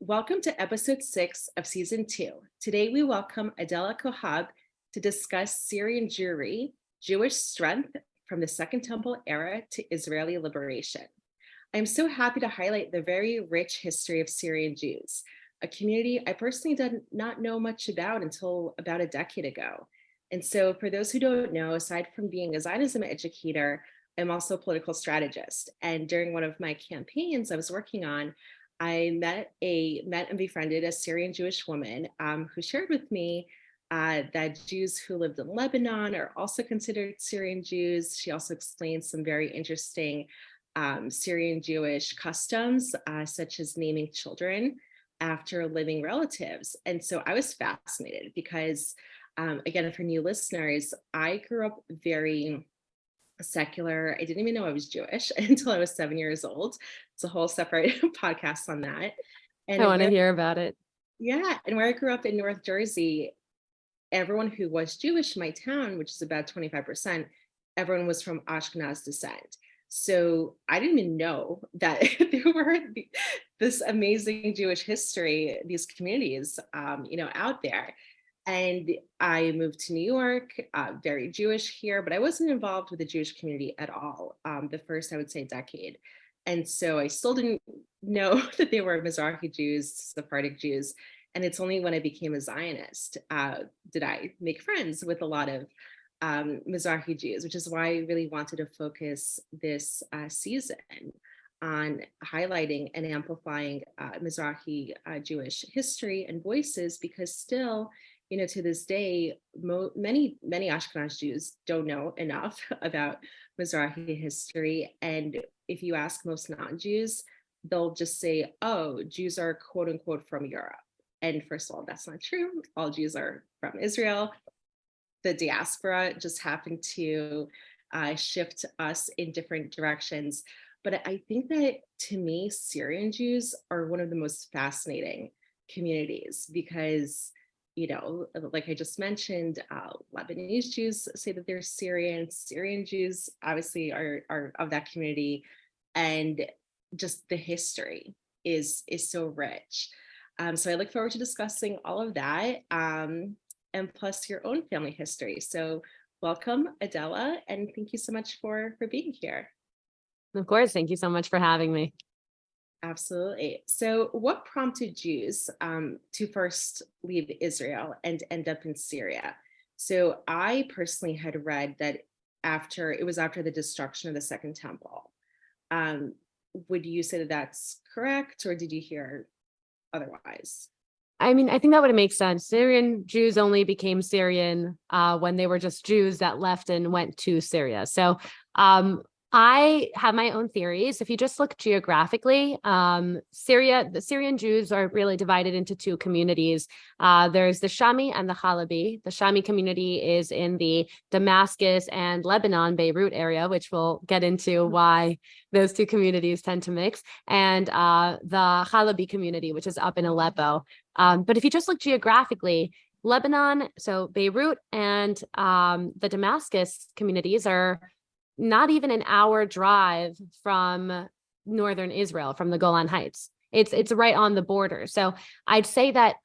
Welcome to episode 6 of season 2. Today we welcome Adela Cojab to discuss Syrian Jewry, Jewish strength from the Second Temple era to Israeli liberation. I'm so happy to highlight the very rich history of Syrian Jews, a community I personally did not know much about until about a decade ago. And so for those who don't know, aside from being a Zionism educator, I'm also a political strategist. And during one of my campaigns I was working on, I met and befriended a Syrian Jewish woman who shared with me that Jews who lived in Lebanon are also considered Syrian Jews. She also explained some very interesting Syrian Jewish customs, such as naming children after living relatives. And so I was fascinated because, again, for new listeners, I grew up very secular. I didn't even know I was Jewish until I was 7 years old. It's a whole separate podcast on that. I And want to where, hear about it. yeah, and where I grew up in North Jersey, everyone who was Jewish in my town, which is about 25%, everyone was from Ashkenaz descent. So I didn't even know that there were this amazing Jewish history, these communities, out there. And I moved to New York, very Jewish here, but I wasn't involved with the Jewish community at all the first, I would say, decade. And so I still didn't know that they were Mizrahi Jews, Sephardic Jews. And it's only when I became a Zionist did I make friends with a lot of Mizrahi Jews, which is why I really wanted to focus this season on highlighting and amplifying Mizrahi Jewish history and voices, because still, to this day, many Ashkenaz Jews don't know enough about Mizrahi history. And if you ask most non-Jews, they'll just say, oh, Jews are quote unquote from Europe. And first of all, that's not true. All Jews are from Israel. The diaspora just happened to shift us in different directions. But I think that, to me, Syrian Jews are one of the most fascinating communities because, like I just mentioned, Lebanese Jews say that they're Syrian. Syrian Jews obviously are of that community, and just the history is so rich. So I look forward to discussing all of that, and plus your own family history. So welcome, Adela, and thank you so much for being here. Of course. Thank you so much for having me. Absolutely. So what prompted Jews to first leave Israel and end up in Syria? So I personally had read that after the destruction of the Second Temple. Um, would you say that that's correct, or did you hear otherwise? I mean, I think that would make sense. Syrian Jews only became Syrian when they were just Jews that left and went to Syria. So I have my own theories. If you just look geographically, the Syrian Jews are really divided into two communities. There's the Shami and the Halabi. The Shami community is in the Damascus and Lebanon, Beirut area, which we'll get into why those two communities tend to mix, and the Halabi community, which is up in Aleppo. But if you just look geographically, Lebanon, so Beirut and the Damascus communities are not even an hour drive from northern Israel, from the Golan Heights. It's right on the border. So I'd say that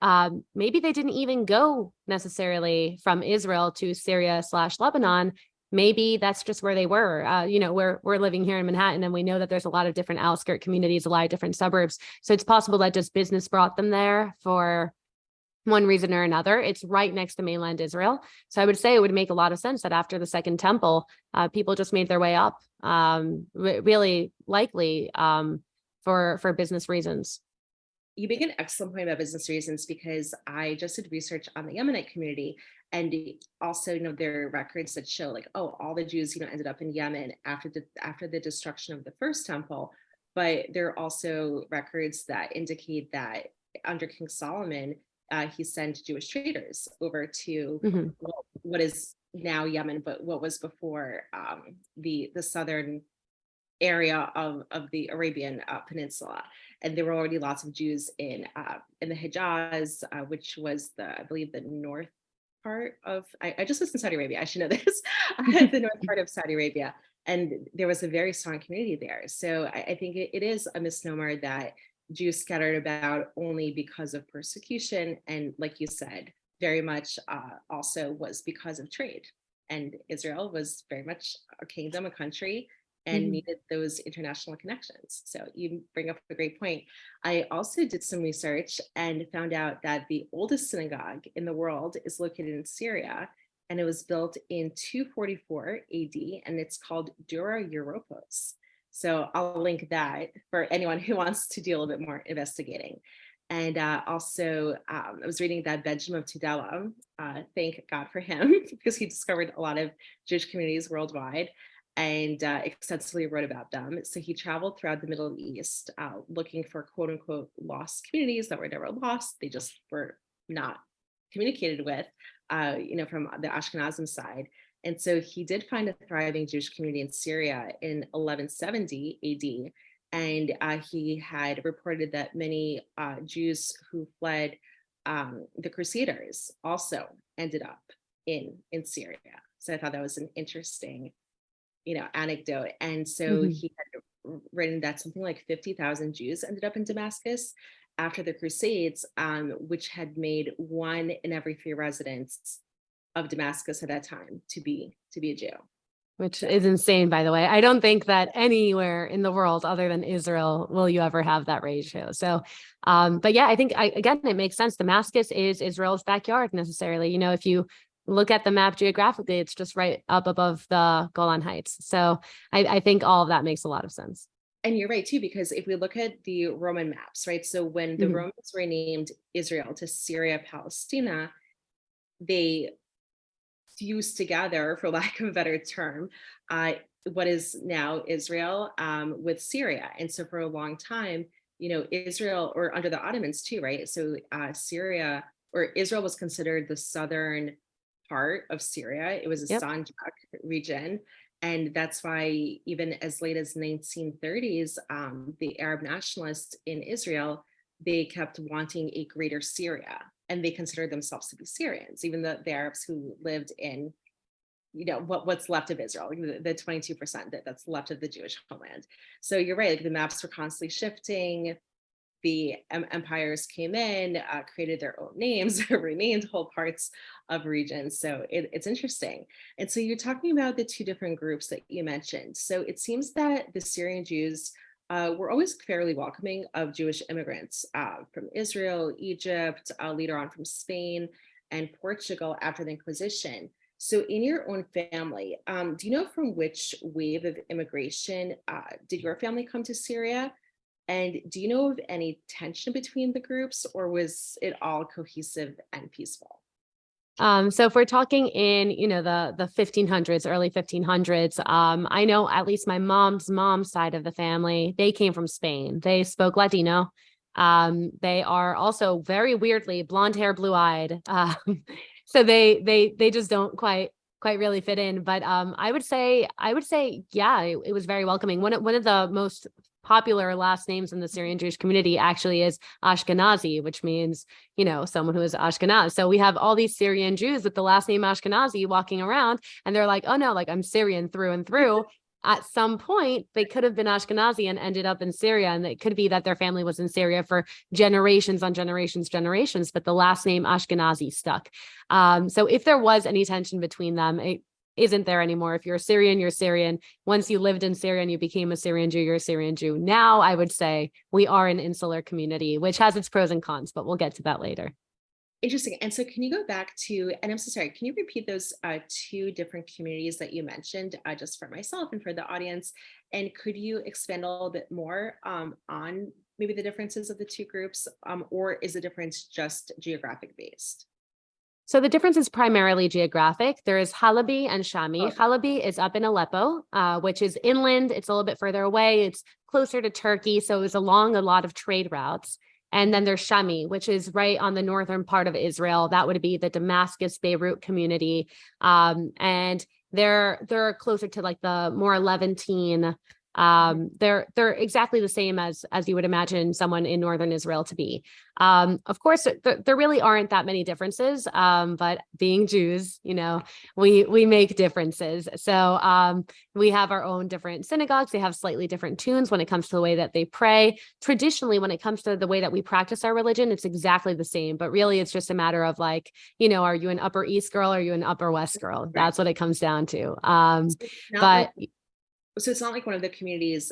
maybe they didn't even go necessarily from Israel to Syria/Lebanon. Maybe that's just where they were. We're living here in Manhattan, and we know that there's a lot of different outskirt communities, a lot of different suburbs. So it's possible that just business brought them there for one reason or another. It's right next to mainland Israel. So I would say it would make a lot of sense that after the Second Temple, people just made their way up, really likely for business reasons. You make an excellent point about business reasons, because I just did research on the Yemenite community, and also, there are records that show all the Jews, ended up in Yemen after the destruction of the First Temple. But there are also records that indicate that under King Solomon, he sent Jewish traders over to what is now Yemen, but what was before the southern area of the Arabian Peninsula. And there were already lots of Jews in the Hijaz, which was I believe the north part of, I just lived in Saudi Arabia, I should know this, the north part of Saudi Arabia. And there was a very strong community there. So I think it is a misnomer that Jews scattered about only because of persecution. And like you said, very much also was because of trade. And Israel was very much a kingdom, a country, and needed those international connections. So you bring up a great point. I also did some research and found out that the oldest synagogue in the world is located in Syria, and it was built in 244 AD, and it's called Dura Europos. So I'll link that for anyone who wants to do a little bit more investigating. And also, I was reading that Benjamin of Tudela, thank God for him, because he discovered a lot of Jewish communities worldwide and extensively wrote about them. So he traveled throughout the Middle East looking for quote unquote lost communities that were never lost. They just were not communicated with, from the Ashkenazim side. And so he did find a thriving Jewish community in Syria in 1170 AD. And he had reported that many Jews who fled the Crusaders also ended up in Syria. So I thought that was an interesting, anecdote. And so he had written that something like 50,000 Jews ended up in Damascus after the Crusades, which had made 1 in every 3 residents of Damascus at that time to be a Jew. Which is insane, by the way. I don't think that anywhere in the world other than Israel will you ever have that ratio. So, but yeah, I think, again, it makes sense. Damascus is Israel's backyard necessarily. If you look at the map geographically, it's just right up above the Golan Heights. So I think all of that makes a lot of sense. And you're right, too, because if we look at the Roman maps, right? So when the Romans renamed Israel to Syria, Palestina, they fused together, for lack of a better term, what is now Israel with Syria. And so for a long time, Israel, or under the Ottomans too, right? So Syria, or Israel, was considered the southern part of Syria. It was a Sanjak region. And that's why even as late as 1930s, the Arab nationalists in Israel, they kept wanting a greater Syria. And they considered themselves to be Syrians, even the Arabs who lived in, what's left of Israel, the 22% that's left of the Jewish homeland. So you're right, like the maps were constantly shifting. The empires came in, created their own names, renamed whole parts of regions. So it's interesting. And so you're talking about the 2 different groups that you mentioned. So it seems that the Syrian Jews were always fairly welcoming of Jewish immigrants from Israel, Egypt, later on from Spain and Portugal after the Inquisition. So in your own family, do you know from which wave of immigration did your family come to Syria? And do you know of any tension between the groups, or was it all cohesive and peaceful? So if we're talking in, the 1500s, early 1500s, I know at least my mom's side of the family, they came from Spain. They spoke Ladino. They are also very weirdly blonde hair, blue eyed. So they just don't quite really fit in. But I would say, yeah, it was very welcoming. One of the most popular last names in the Syrian Jewish community actually is Ashkenazi, which means, someone who is Ashkenaz. So we have all these Syrian Jews with the last name Ashkenazi walking around, and they're like, oh no, like I'm Syrian through and through. At some point, they could have been Ashkenazi and ended up in Syria. And it could be that their family was in Syria for generations on generations, but the last name Ashkenazi stuck. So if there was any tension between them, it isn't there anymore. If you're Syrian, you're Syrian. Once you lived in Syria and you became a Syrian Jew, you're a Syrian Jew. Now, I would say we are an insular community, which has its pros and cons, but we'll get to that later. Interesting. And so can you go back to, and I'm so sorry, can you repeat those 2 different communities that you mentioned, just for myself and for the audience? And could you expand a little bit more on maybe the differences of the 2 groups, or is the difference just geographic based? So the difference is primarily geographic. There is Halabi and Shami. Halabi is up in Aleppo, which is inland. It's a little bit further away. It's closer to Turkey. So it was along a lot of trade routes. And then there's Shami, which is right on the northern part of Israel. That would be the Damascus, Beirut community. And they're closer to like the more Levantine They're exactly the same as you would imagine someone in northern Israel to be. Of course, there really aren't that many differences, but being Jews, we make differences. So we have our own different synagogues. They have slightly different tunes when it comes to the way that they pray. Traditionally, when it comes to the way that we practice our religion, it's exactly the same. But really, it's just a matter of like, are you an Upper East girl? Or are you an Upper West girl? Right. That's what it comes down to. So it's not like one of the communities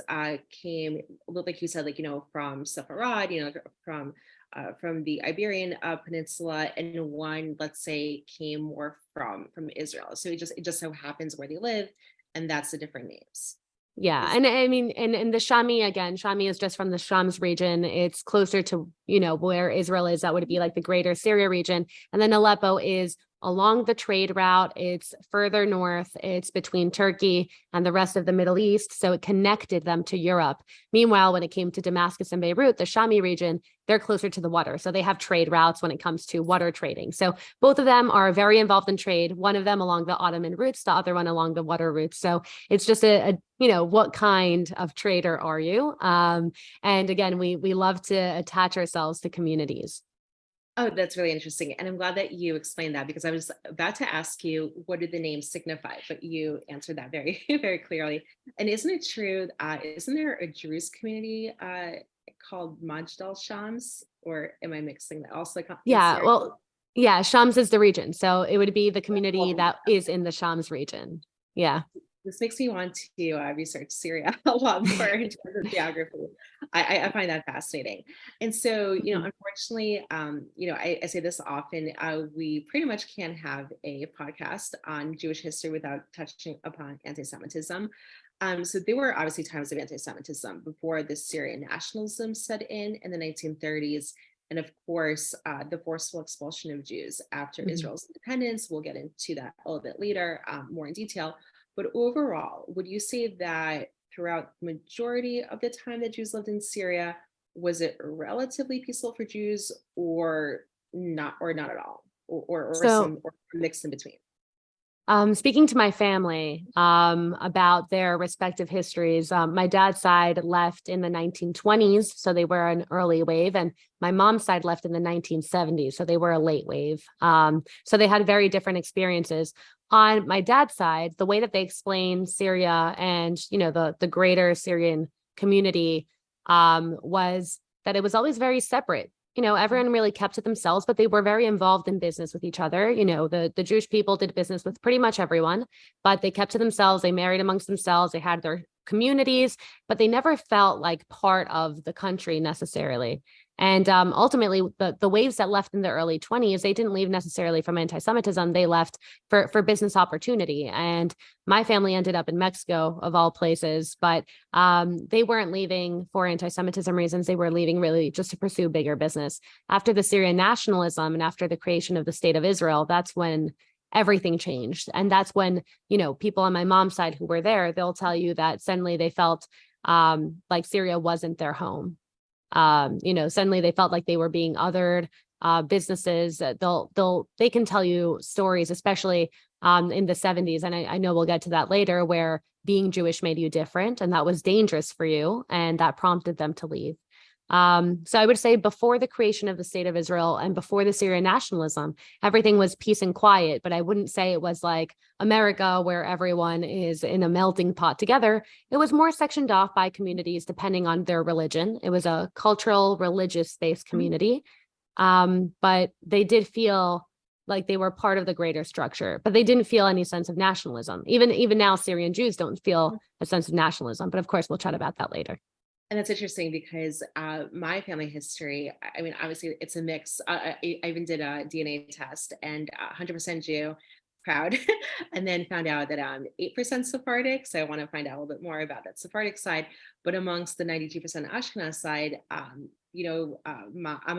came, like you said, like, from Sepharad, from the Iberian Peninsula, and one, let's say, came more from Israel. So it just so happens where they live, and that's the different names. Yeah. And I mean, and the Shami, again, Shami is just from the Shams region. It's closer to, where Israel is. That would be like the greater Syria region. And then Aleppo is along the trade route. It's further north. It's between Turkey and the rest of the Middle East. So it connected them to Europe. Meanwhile, when it came to Damascus and Beirut, the Shami region, they're closer to the water. So they have trade routes when it comes to water trading. So both of them are very involved in trade. One of them along the Ottoman routes, the other one along the water routes. So it's just what kind of trader are you? And again, we love to attach ourselves to communities. Oh, that's really interesting. And I'm glad that you explained that, because I was about to ask you, what do the names signify? But you answered that very, very clearly. And isn't it true, isn't there a Druze community called Majdal Shams? Or am I mixing that? Also, Yeah, well, yeah, Shams is the region. So it would be the community that is in the Shams region. Yeah. This makes me want to research Syria a lot more in terms of geography. I find that fascinating. And so, unfortunately, I say this often, we pretty much can't have a podcast on Jewish history without touching upon anti-Semitism. So there were obviously times of anti-Semitism before the Syrian nationalism set in the 1930s. And of course, the forceful expulsion of Jews after Israel's independence. We'll get into that a little bit later, more in detail. But overall, would you say that throughout the majority of the time that Jews lived in Syria, was it relatively peaceful for Jews, or not at all, or some or mixed in between? Speaking to my family about their respective histories, my dad's side left in the 1920s, so they were an early wave, and my mom's side left in the 1970s, so they were a late wave. So they had very different experiences. On my dad's side, the way that they explain Syria and the greater Syrian community was that it was always very separate. Everyone really kept to themselves, but they were very involved in business with each other. The Jewish people did business with pretty much everyone, but they kept to themselves. They married amongst themselves. They had their communities, but they never felt like part of the country necessarily. And ultimately, the waves that left in the early 20s, they didn't leave necessarily from anti-Semitism. They left for business opportunity. And my family ended up in Mexico, of all places, but they weren't leaving for anti-Semitism reasons. They were leaving really just to pursue bigger business. After the Syrian nationalism and after the creation of the state of Israel, that's when everything changed. And that's when, people on my mom's side who were there, they'll tell you that suddenly they felt like Syria wasn't their home. Suddenly they felt like they were being othered. Businesses, they can tell you stories, especially in the 70s. And I know we'll get to that later, where being Jewish made you different and that was dangerous for you. And that prompted them to leave. So I would say before the creation of the state of Israel and before the Syrian nationalism, everything was peace and quiet, but I wouldn't say it was like America where everyone is in a melting pot together. It was more sectioned off by communities depending on their religion. It was a cultural, religious-based community, but they did feel like they were part of the greater structure, but they didn't feel any sense of nationalism. Even now, Syrian Jews don't feel a sense of nationalism, but of course, we'll chat about that later. And that's interesting because my family history, I mean, obviously it's a mix. I even did a DNA test, and 100% Jew, proud, and then found out that I'm 8% Sephardic. So I want to find out a little bit more about that Sephardic side. But amongst the 92% Ashkenaz side, I'm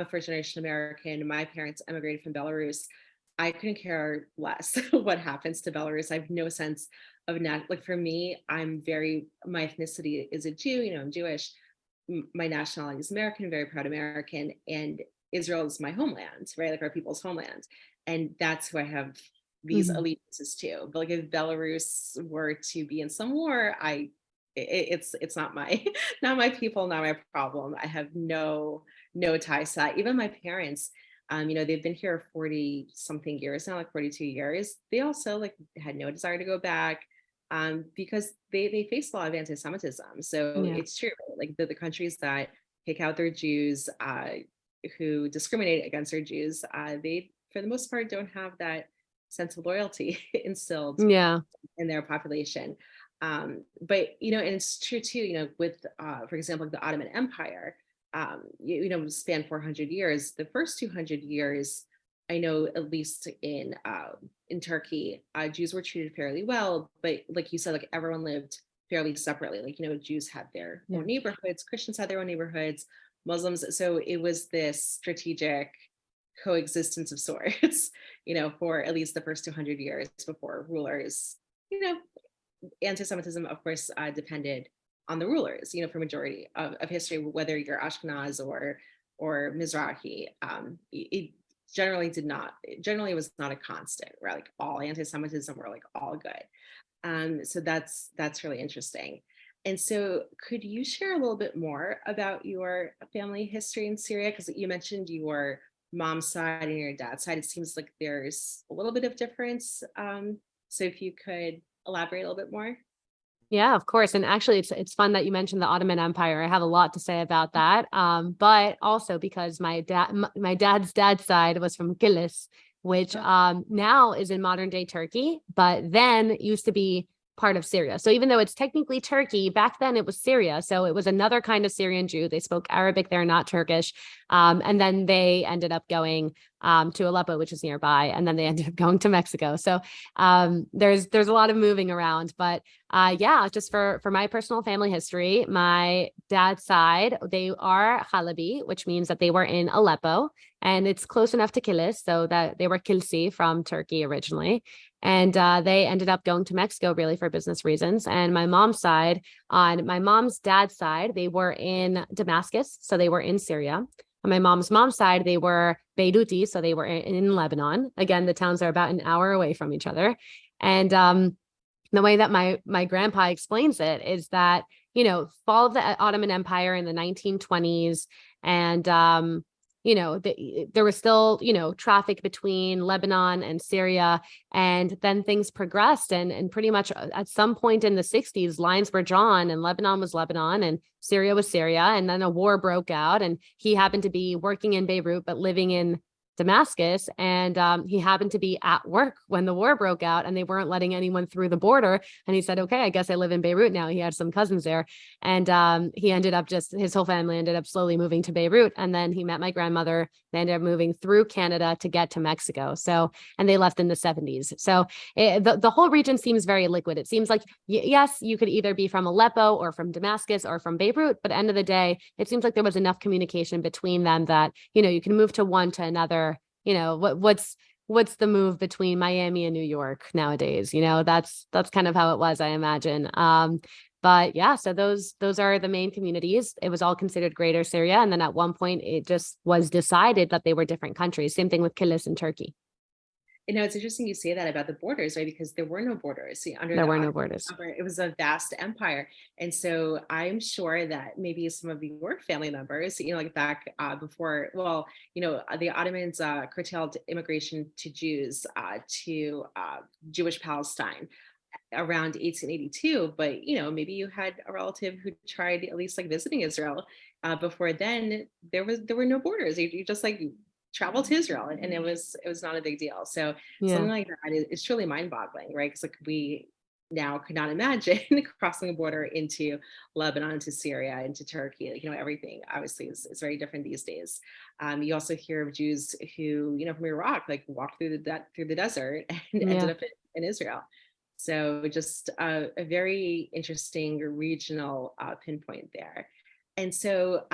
a first generation American. My parents immigrated from Belarus. I couldn't care less what happens to Belarus. I have no sense of like for me, my ethnicity is a Jew, I'm Jewish. My nationality is American, very proud American, and Israel is my homeland, right? Like our people's homeland. And that's who I have these allegiances to. But like if Belarus were to be in some war, I it's not my not my people, not my problem. I have no ties to that. Even my parents, they've been here 40 something years now, like 42 years. They also like had no desire to go back, because they face a lot of anti-Semitism. So Yeah. it's true, right? Like the countries that kick out their Jews, who discriminate against their Jews, they for the most part don't have that sense of loyalty instilled Yeah. in their population. But and it's true too, with for example, like the Ottoman Empire, span 400 years. The first 200 years, I know at least in Turkey, Jews were treated fairly well, but like you said, like everyone lived fairly separately. Like Jews had their Yeah. own neighborhoods, Christians had their own neighborhoods, Muslims. So it was this strategic coexistence of sorts, for at least the first 200 years before rulers, you know, anti-Semitism, of course, depended on the rulers, for majority of history, whether you're Ashkenaz or Mizrahi. It generally was not a constant, right? Like all anti-Semitism were like all good. So that's really interesting. And so could you share a little bit more about your family history in Syria? Because you mentioned your mom's side and your dad's side. It seems like there's a little bit of difference. So if you could elaborate a little bit more. Yeah, of course. And actually, it's fun that you mentioned the Ottoman Empire. I have a lot to say about that. But also because my dad's dad's side was from Kilis, which Oh, now is in modern day Turkey, but then used to be part of Syria. So even though it's technically Turkey, back then it was Syria. So it was another kind of Syrian Jew. They spoke Arabic, they're not Turkish. And then they ended up going to Aleppo, which is nearby, and then they ended up going to Mexico. So there's a lot of moving around, but yeah, just for my personal family history, my dad's side, they are Halabi, which means that they were in Aleppo, and it's close enough to Kilis, so that they were Kilsi from Turkey originally. And they ended up going to Mexico really for business reasons. And my mom's side, on my mom's dad's side, they were in Damascus, so they were in Syria. On my mom's side, they were Beiruti, so they were in Lebanon. Again, the towns are about an hour away from each other. And the way that my grandpa explains it is that, fall of the Ottoman Empire in the 1920s, and there was still, traffic between Lebanon and Syria, and then things progressed, and pretty much at some point in the 60s, lines were drawn, and Lebanon was Lebanon and Syria was Syria, and then a war broke out, and he happened to be working in Beirut but living in Damascus, and he happened to be at work when the war broke out, and they weren't letting anyone through the border. And he said, "Okay, I guess I live in Beirut now." He had some cousins there, and he ended up his whole family ended up slowly moving to Beirut, and then he met my grandmother. They ended up moving through Canada to get to Mexico. So, and they left in the 70s. So the whole region seems very liquid. It seems like yes, you could either be from Aleppo or from Damascus or from Beirut, but at the end of the day, it seems like there was enough communication between them that you can move to one to another. What's the move between Miami and New York nowadays? That's kind of how it was, I imagine. But yeah, so those are the main communities. It was all considered Greater Syria, and then at one point it just was decided that they were different countries. Same thing with Kilis in Turkey. It's interesting you say that about the borders, right? Because there were no borders. See, under There the were no Ottoman borders. Empire, it was a vast empire. And so I'm sure that maybe some of your family members, like back before, well, the Ottomans curtailed immigration to Jews to Jewish Palestine around 1882. But, maybe you had a relative who tried at least like visiting Israel. Before then, there were no borders. You just like travel to Israel, and it was not a big deal. So Yeah. something like that is truly mind-boggling, right? Because like we now could not imagine crossing a border into Lebanon, to Syria, into Turkey. Like, everything obviously is very different these days. You also hear of Jews who, from Iraq, like walked through the desert and ended Yeah. up in Israel. So just a very interesting regional pinpoint there. And so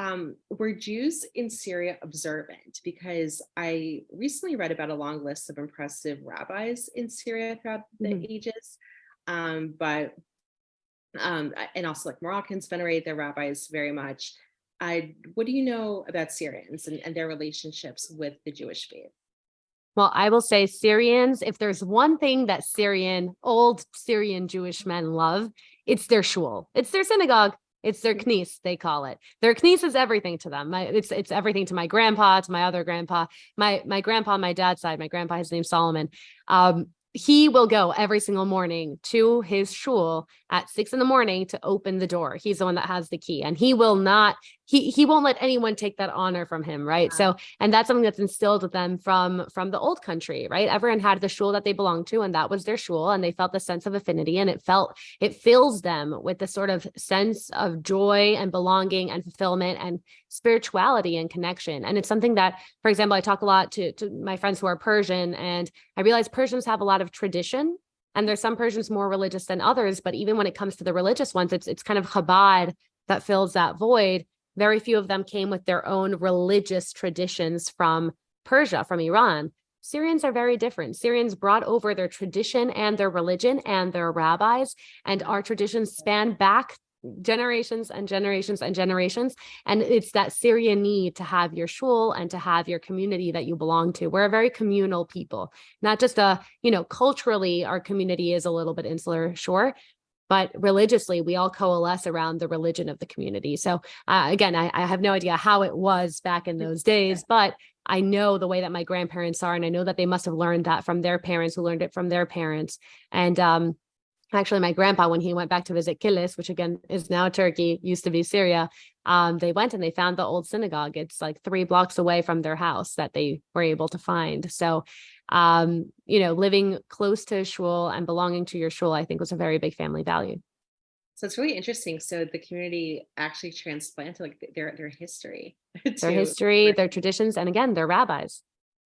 were Jews in Syria observant? Because I recently read about a long list of impressive rabbis in Syria throughout the Mhm. ages. But and also like Moroccans venerate their rabbis very much. What do you know about Syrians and their relationships with the Jewish faith? Well, I will say Syrians, if there's one thing that old Syrian Jewish men love, it's their shul, it's their synagogue, it's their knis, they call it. Their knis is everything to them. It's everything to my grandpa, to my other grandpa, my grandpa on my dad's side, my grandpa, his name's Solomon. He will go every single morning to his shul at 6 a.m. to open the door. He's the one that has the key, and he will not, he won't let anyone take that honor from him. Right. So, and that's something that's instilled with them from the old country, right? Everyone had the shul that they belonged to, and that was their shul, and they felt the sense of affinity, and it fills them with the sort of sense of joy and belonging and fulfillment and spirituality and connection. And it's something that, for example, I talk a lot to my friends who are Persian, and I realize Persians have a lot of tradition, and there's some Persians more religious than others. But even when it comes to the religious ones, it's kind of Chabad that fills that void. Very few of them came with their own religious traditions from Persia, from Iran. Syrians are very different. Syrians brought over their tradition and their religion and their rabbis, and our traditions span back generations and generations and generations. And it's that Syrian need to have your shul and to have your community that you belong to. We're a very communal people, not just culturally, our community is a little bit insular, sure, but religiously, we all coalesce around the religion of the community. So again, I have no idea how it was back in those days, but I know the way that my grandparents are, and I know that they must have learned that from their parents who learned it from their parents. And actually, my grandpa, when he went back to visit Kilis, which again is now Turkey, used to be Syria, they went and they found the old synagogue. It's like 3 blocks away from their house that they were able to find. So, living close to shul and belonging to your shul, I think was a very big family value. So it's really interesting. So the community actually transplanted like their history Their to history, their traditions, and again, their rabbis.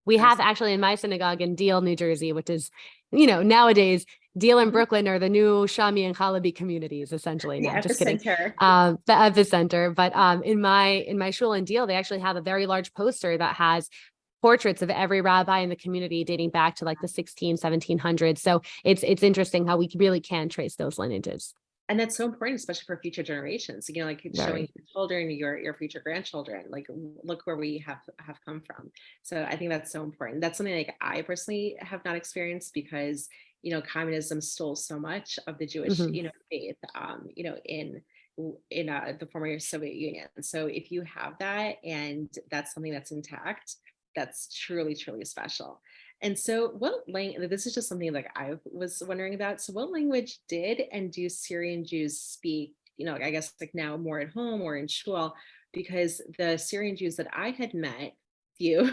We have actually in my synagogue in Deal, New Jersey, which is, nowadays, Deal and Brooklyn are the new Shami and Chalabi communities, essentially. the No, just kidding. epicenter. The epicenter. But in my shul in Deal, they actually have a very large poster that has portraits of every rabbi in the community dating back to like the 1700s. So it's interesting how we really can trace those lineages. And that's so important, especially for future generations, like showing your children, your future grandchildren, like look where we have come from. So I think that's so important. That's something like I personally have not experienced because, communism stole so much of the Jewish, faith, in the former Soviet Union. So if you have that and that's something that's intact, that's truly, truly special. And so what language, this is just something like I was wondering about. So what language did and do Syrian Jews speak, I guess like now more at home or in shul? Because the Syrian Jews that I had met, few,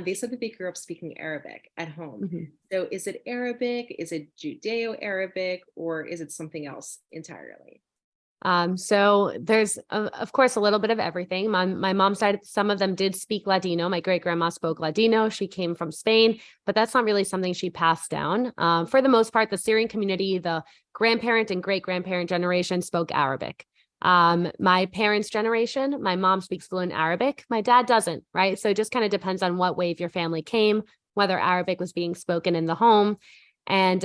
they said that they grew up speaking Arabic at home. Mm-hmm. So is it Arabic? Is it Judeo-Arabic? Or is it something else entirely? So there's, of course, a little bit of everything. My mom's side, some of them did speak Ladino. My great grandma spoke Ladino. She came from Spain, but that's not really something she passed down. For the most part, the Syrian community, the grandparent and great grandparent generation spoke Arabic. My parents' generation, my mom speaks fluent Arabic. My dad doesn't, right? So it just kind of depends on what wave your family came, whether Arabic was being spoken in the home. And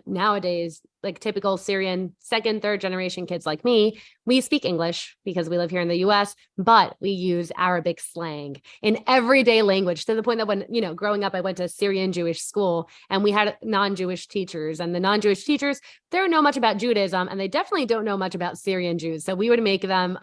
nowadays, like typical Syrian 2nd, 3rd generation kids like me, we speak English because we live here in the US, but we use Arabic slang in everyday language to the point that when, growing up, I went to Syrian Jewish school and we had non-Jewish teachers, and the non-Jewish teachers, they don't know much about Judaism and they definitely don't know much about Syrian Jews. So we would make them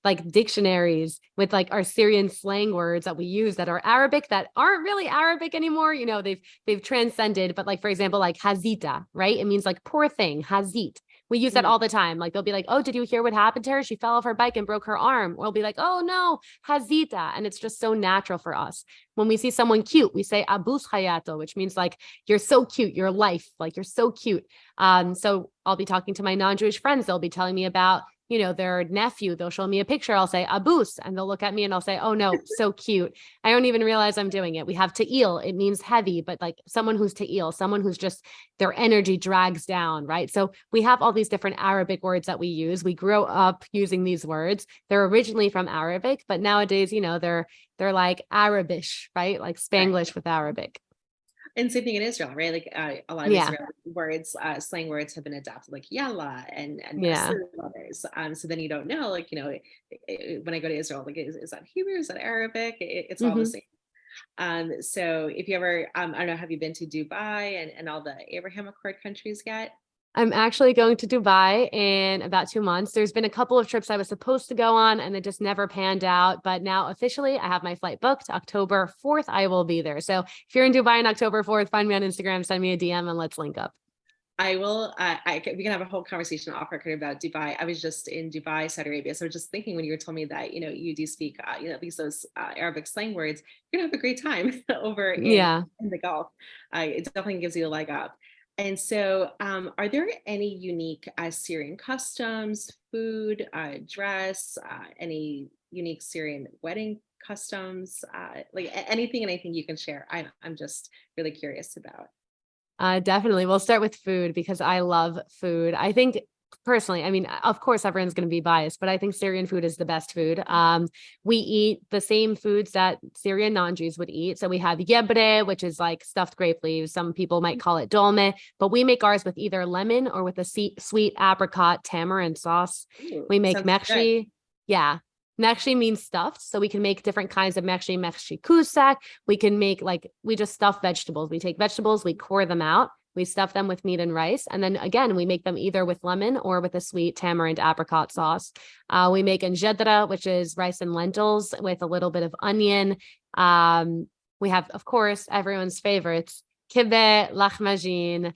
like dictionaries with like our Syrian slang words that we use that are Arabic that aren't really Arabic anymore. They've transcended, but like, for example, like hazita, right? It means like poor thing, hazit. We use that all the time. Like they'll be like, oh, did you hear what happened to her? She fell off her bike and broke her arm. Or we'll be like, oh no, hazita. And it's just so natural for us. When we see someone cute, we say abus hayato, which means like, you're so cute, your life, like you're so cute. So I'll be talking to my non-Jewish friends. They'll be telling me about their nephew. They'll show me a picture. I'll say abus, and they'll look at me and I'll say, oh no, so cute. I don't even realize I'm doing it. We have te'il. It means heavy, but like someone who's te'il, someone who's just their energy drags down, right? So we have all these different Arabic words that we use. We grow up using these words. They're originally from Arabic, but nowadays, they're like Arabish, right? Like Spanglish with Arabic. And same thing in Israel, right? Like a lot of Israeli words, slang words have been adopted, like yalla and others. So then you don't know, like, when I go to Israel, like, is that Hebrew? Is that Arabic? It's all the same. So if you ever, I don't know, have you been to Dubai and all the Abraham Accord countries yet? I'm actually going to Dubai in about 2 months. There's been a couple of trips I was supposed to go on and it just never panned out. But now officially I have my flight booked. October 4th, I will be there. So if you're in Dubai on October 4th, find me on Instagram, send me a DM and let's link up. I will. We can have a whole conversation off record about Dubai. I was just in Dubai, Saudi Arabia. So I was just thinking when you were telling me that you do speak at least those Arabic slang words, you're gonna have a great time over Yeah. in the Gulf. It definitely gives you a leg up. And so, are there any unique Syrian customs, food, dress, any unique Syrian wedding customs, like anything you can share? I'm just really curious about. Definitely. We'll start with food because I love food. I think personally, I mean, of course, everyone's going to be biased, but I think Syrian food is the best food. We eat the same foods that Syrian non-Jews would eat. So we have yebre, which is like stuffed grape leaves. Some people might call it dolme, but we make ours with either lemon or with a sweet apricot tamarind sauce. Ooh, We make sounds good. mekshi. Yeah. Mekshi means stuffed. So we can make different kinds of mekshi kusak. We can make we just stuff vegetables. We take vegetables, we core them out, we stuff them with meat and rice. And then again, we make them either with lemon or with a sweet tamarind apricot sauce. We make injedra, which is rice and lentils with a little bit of onion. We have, of course, everyone's favorites, kibbeh lahmajin,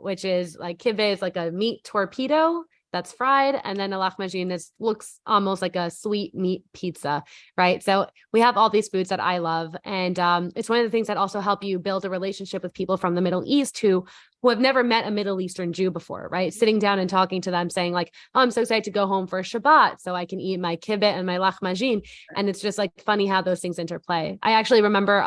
which is kibbeh is like a meat torpedo that's fried, and then a lahmacun looks almost like a sweet meat pizza, right? So we have all these foods that I love, and it's one of the things that also help you build a relationship with people from the Middle East who have never met a Middle Eastern Jew before, right? Sitting down and talking to them, saying like, "Oh, I'm so excited to go home for Shabbat, so I can eat my kibbeh and my lahmacun," and it's just funny how those things interplay. I actually remember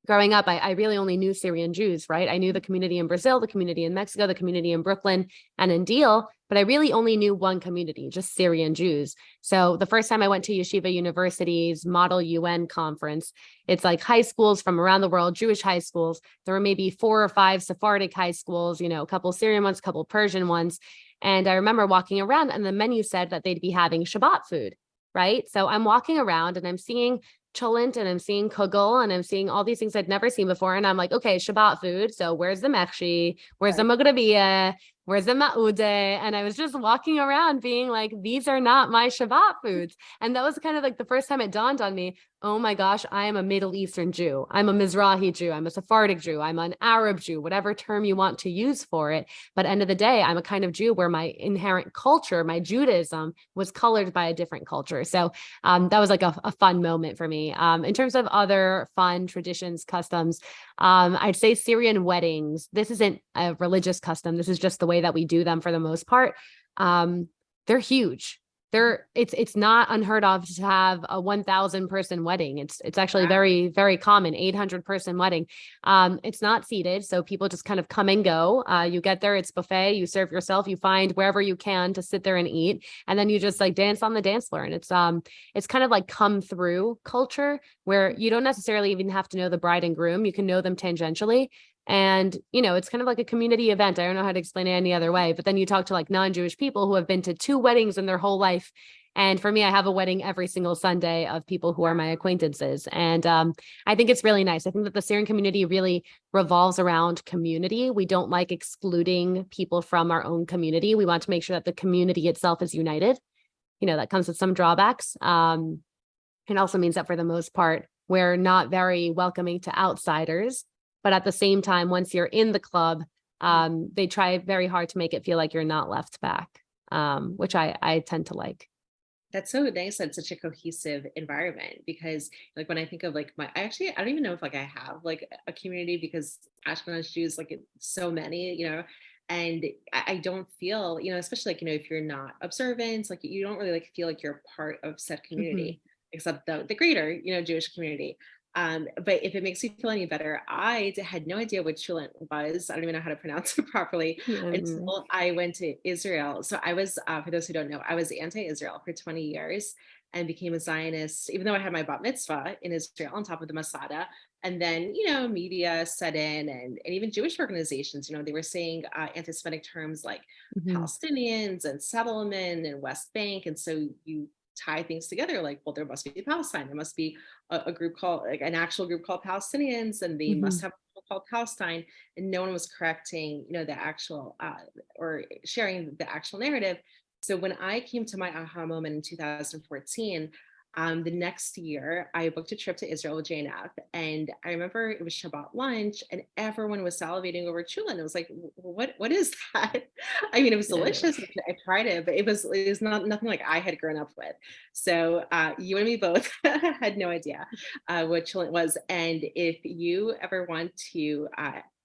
growing up, I really only knew Syrian Jews, right? I knew the community in Brazil, the community in Mexico, the community in Brooklyn and in Deal, but I really only knew one community, just Syrian Jews. So the first time I went to Yeshiva University's Model UN conference, it's like high schools from around the world, Jewish high schools. There were maybe 4 or 5 Sephardic high schools, a couple Syrian ones, a couple Persian ones. And I remember walking around and the menu said that they'd be having Shabbat food, right? So I'm walking around and I'm seeing cholent and I'm seeing kugel and I'm seeing all these things I'd never seen before. And I'm like, okay, Shabbat food. So where's the mechshi? Where's the magrabiyah? Where's the ma'udeh? And I was just walking around being like, these are not my Shabbat foods. And that was kind of the first time it dawned on me, oh my gosh, I am a Middle Eastern Jew. I'm a Mizrahi Jew. I'm a Sephardic Jew. I'm an Arab Jew, whatever term you want to use for it. But end of the day, I'm a kind of Jew where my inherent culture, my Judaism was colored by a different culture. So that was a fun moment for me. In terms of other fun traditions, customs, I'd say Syrian weddings. This isn't a religious custom. This is just the way that we do them for the most part. They're huge. It's not unheard of to have a 1,000 person wedding. It's actually Wow. very, very common, 800 person wedding. It's not seated, so people just kind of come and go. You get there, it's buffet, you serve yourself, you find wherever you can to sit there and eat, and then you just dance on the dance floor. And it's kind of like come through culture where you don't necessarily even have to know the bride and groom. You can know them tangentially. And, it's kind of like a community event. I don't know how to explain it any other way, but then you talk to non-Jewish people who have been to 2 weddings in their whole life. And for me, I have a wedding every single Sunday of people who are my acquaintances. And I think it's really nice. I think that the Syrian community really revolves around community. We don't like excluding people from our own community. We want to make sure that the community itself is united. That comes with some drawbacks. It also means that for the most part, we're not very welcoming to outsiders. But at the same time, once you're in the club, they try very hard to make it feel like you're not left back, which I tend to like. That's so nice. That's such a cohesive environment because when I think of I don't even know if I have a community because Ashkenaz Jews, so many, and I don't feel, especially if you're not observant, you don't really feel like you're a part of said Mhm. community, except the greater, Jewish community. But if it makes you feel any better, I had no idea what Chulent was. I don't even know how to pronounce it properly Yeah. until I went to Israel. So I was, for those who don't know, I was anti-Israel for 20 years and became a Zionist, even though I had my bat mitzvah in Israel on top of the Masada. And then, media set in and even Jewish organizations, they were saying anti-Semitic terms like Mhm. Palestinians and settlement and West Bank. And so you tie things together well, there must be Palestine. There must be a group called an actual group called Palestinians, and they must Mhm. have called Palestine, and no one was correcting, the actual or sharing the actual narrative. So when I came to my aha moment in 2014, the next year, I booked a trip to Israel with JNF, and I remember it was Shabbat lunch, and everyone was salivating over chula, and it was like, what is that?" I mean, it was Yeah. delicious. I tried it, but it was not nothing like I had grown up with. So you and me both had no idea what chula was, and if you ever want to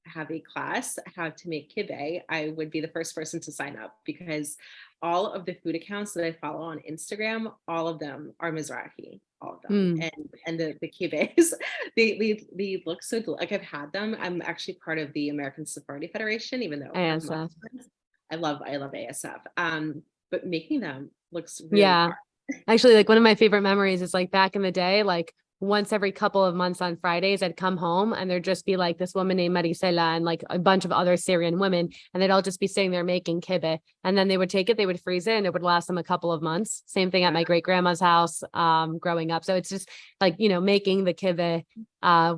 have a class how to make kibbeh, I would be the first person to sign up, because all of the food accounts that I follow on Instagram, all of them are Mizrahi, all of them, Mm, and the kibbehs, they look so like I've had them. I'm actually part of the American Sephardi Federation, even though we're ASF. Muslims. I love ASF. But making them looks really Yeah. hard. Actually, like one of my favorite memories is like back in the day, like once every couple of months on Fridays, I'd come home and there'd just be like this woman named Marisela and like a bunch of other Syrian women, and they'd all just be sitting there making kibbeh. And then they would take it, they would freeze it, and it would last them a couple of months. Same thing at my great grandma's house, growing up. So it's just like, making the kibbeh.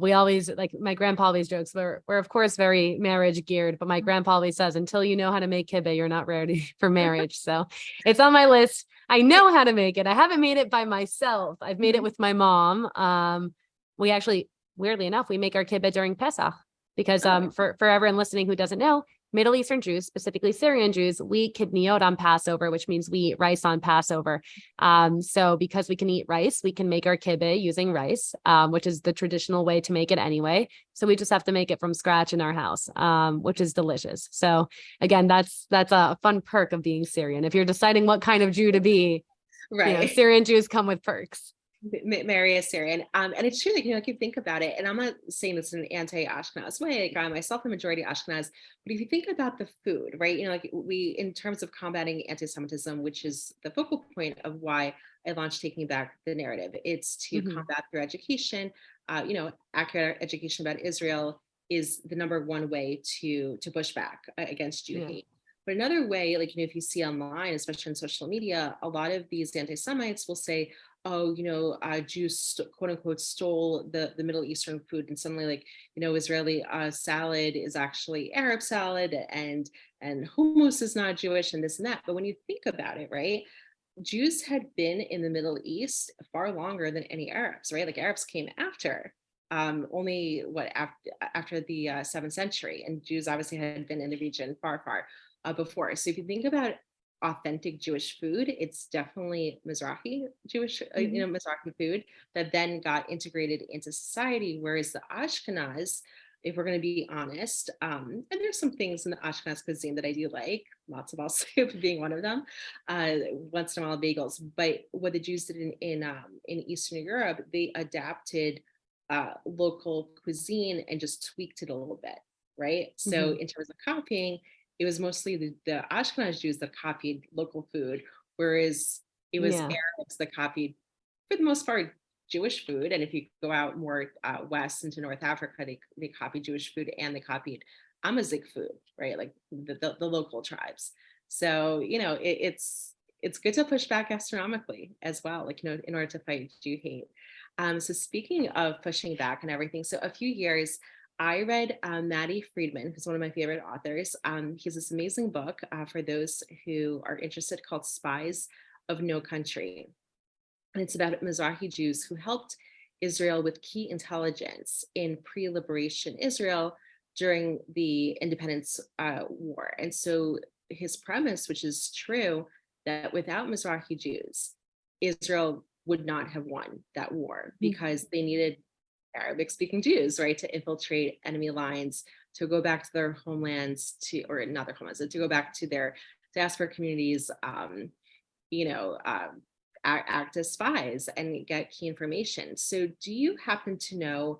We always like my grandpa always jokes, we're of course very marriage geared, but my grandpa always says, until you know how to make kibbeh, you're not ready for marriage. So it's on my list. I know how to make it. I haven't made it by myself. I've made it with my mom. We actually, weirdly enough, we make our kibbeh during Pesach because for everyone listening who doesn't know, Middle Eastern Jews, specifically Syrian Jews, we kidniyot on Passover, which means we eat rice on Passover. So because we can eat rice, we can make our kibbeh using rice, which is the traditional way to make it anyway. So we just have to make it from scratch in our house, which is delicious. So again, that's a fun perk of being Syrian. If you're deciding what kind of Jew to be, Right. Syrian Jews come with perks. Marry a Syrian. And it's true, like, like you think about it, and I'm not saying this in an anti-Ashkenaz way, like I myself, the majority Ashkenaz, but if you think about the food, right, like we, in terms of combating anti-Semitism, which is the focal point of why I launched Taking Back the Narrative, it's to combat through education. Accurate education about Israel is the number one way to push back against Jew hate. But another way, like, if you see online, especially on social media, a lot of these anti-Semites will say, "Oh, Jews quote unquote stole the Middle Eastern food," and suddenly, like, Israeli salad is actually Arab salad, and hummus is not Jewish, and this and that. But when you think about it, right, Jews had been in the Middle East far longer than any Arabs, right? Like Arabs came after, only after the 7th century, and Jews obviously had been in the region far before. So if you think about authentic Jewish food, it's definitely Mizrahi Jewish, Mizrahi food that then got integrated into society. Whereas the Ashkenaz, if we're going to be honest, and there's some things in the Ashkenaz cuisine that I do like, matzo ball soup being one of them, once in a while bagels. But what the Jews did in Eastern Europe, they adapted local cuisine and just tweaked it a little bit, right? So in terms of copying, it was mostly the Ashkenaz Jews that copied local food, whereas it was Arabs that copied, for the most part, Jewish food. And if you go out more west into North Africa, they copied Jewish food, and they copied Amazigh food, right? Like the local tribes. So, it's good to push back astronomically as well, like, in order to fight Jew hate. So speaking of pushing back and everything, so a few years, I read Maddie Friedman, who's one of my favorite authors. He has this amazing book for those who are interested called Spies of No Country. And it's about Mizrahi Jews who helped Israel with key intelligence in pre-liberation Israel during the Independence War. And so his premise, which is true, that without Mizrahi Jews, Israel would not have won that war, because they needed Arabic speaking Jews, right, to infiltrate enemy lines, to go back to their homelands, or not their homelands, to go back to their diaspora communities, act as spies and get key information. So do you happen to know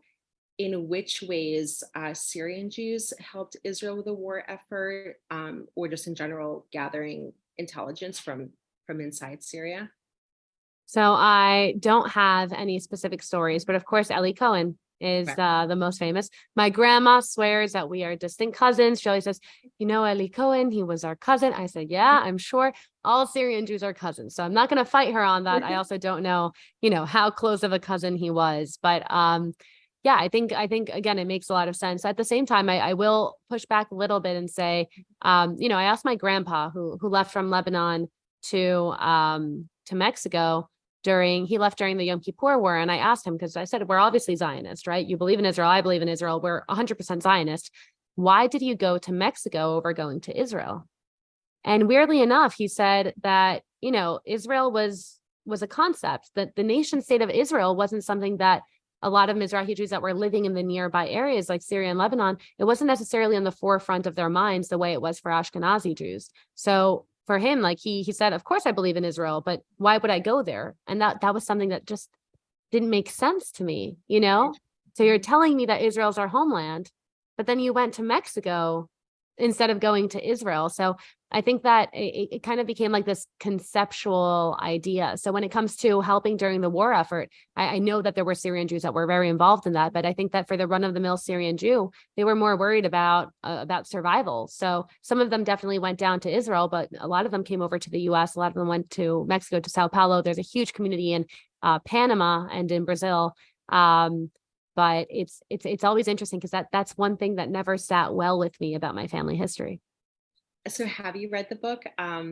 in which ways Syrian Jews helped Israel with the war effort, or just in general gathering intelligence from inside Syria? So I don't have any specific stories, but of course, Eli Cohen is the most famous. My grandma swears that we are distant cousins. She always says, Eli Cohen, he was our cousin. I said, yeah, I'm sure all Syrian Jews are cousins. So I'm not going to fight her on that. I also don't know, how close of a cousin he was. But Yeah, I think again, it makes a lot of sense. At the same time, I will push back a little bit and say, I asked my grandpa who left from Lebanon to Mexico he left during the Yom Kippur War. And I asked him, because I said, we're obviously Zionist, right? You believe in Israel. I believe in Israel. We're 100% Zionist. Why did you go to Mexico over going to Israel? And weirdly enough, he said that, Israel was a concept, that the nation state of Israel wasn't something that a lot of Mizrahi Jews that were living in the nearby areas like Syria and Lebanon, it wasn't necessarily on the forefront of their minds the way it was for Ashkenazi Jews. So for him, like he said, of course I believe in Israel, but why would I go there? And that was something that just didn't make sense to me, So you're telling me that Israel's our homeland, but then you went to Mexico instead of going to Israel. So I think that it kind of became like this conceptual idea. So when it comes to helping during the war effort, I know that there were Syrian Jews that were very involved in that, but I think that for the run-of-the-mill Syrian Jew, they were more worried about survival. So some of them definitely went down to Israel, but a lot of them came over to the U.S. A lot of them went to Mexico, to Sao Paulo. There's a huge community in Panama and in Brazil. But it's always interesting because that's one thing that never sat well with me about my family history. So have you read the book,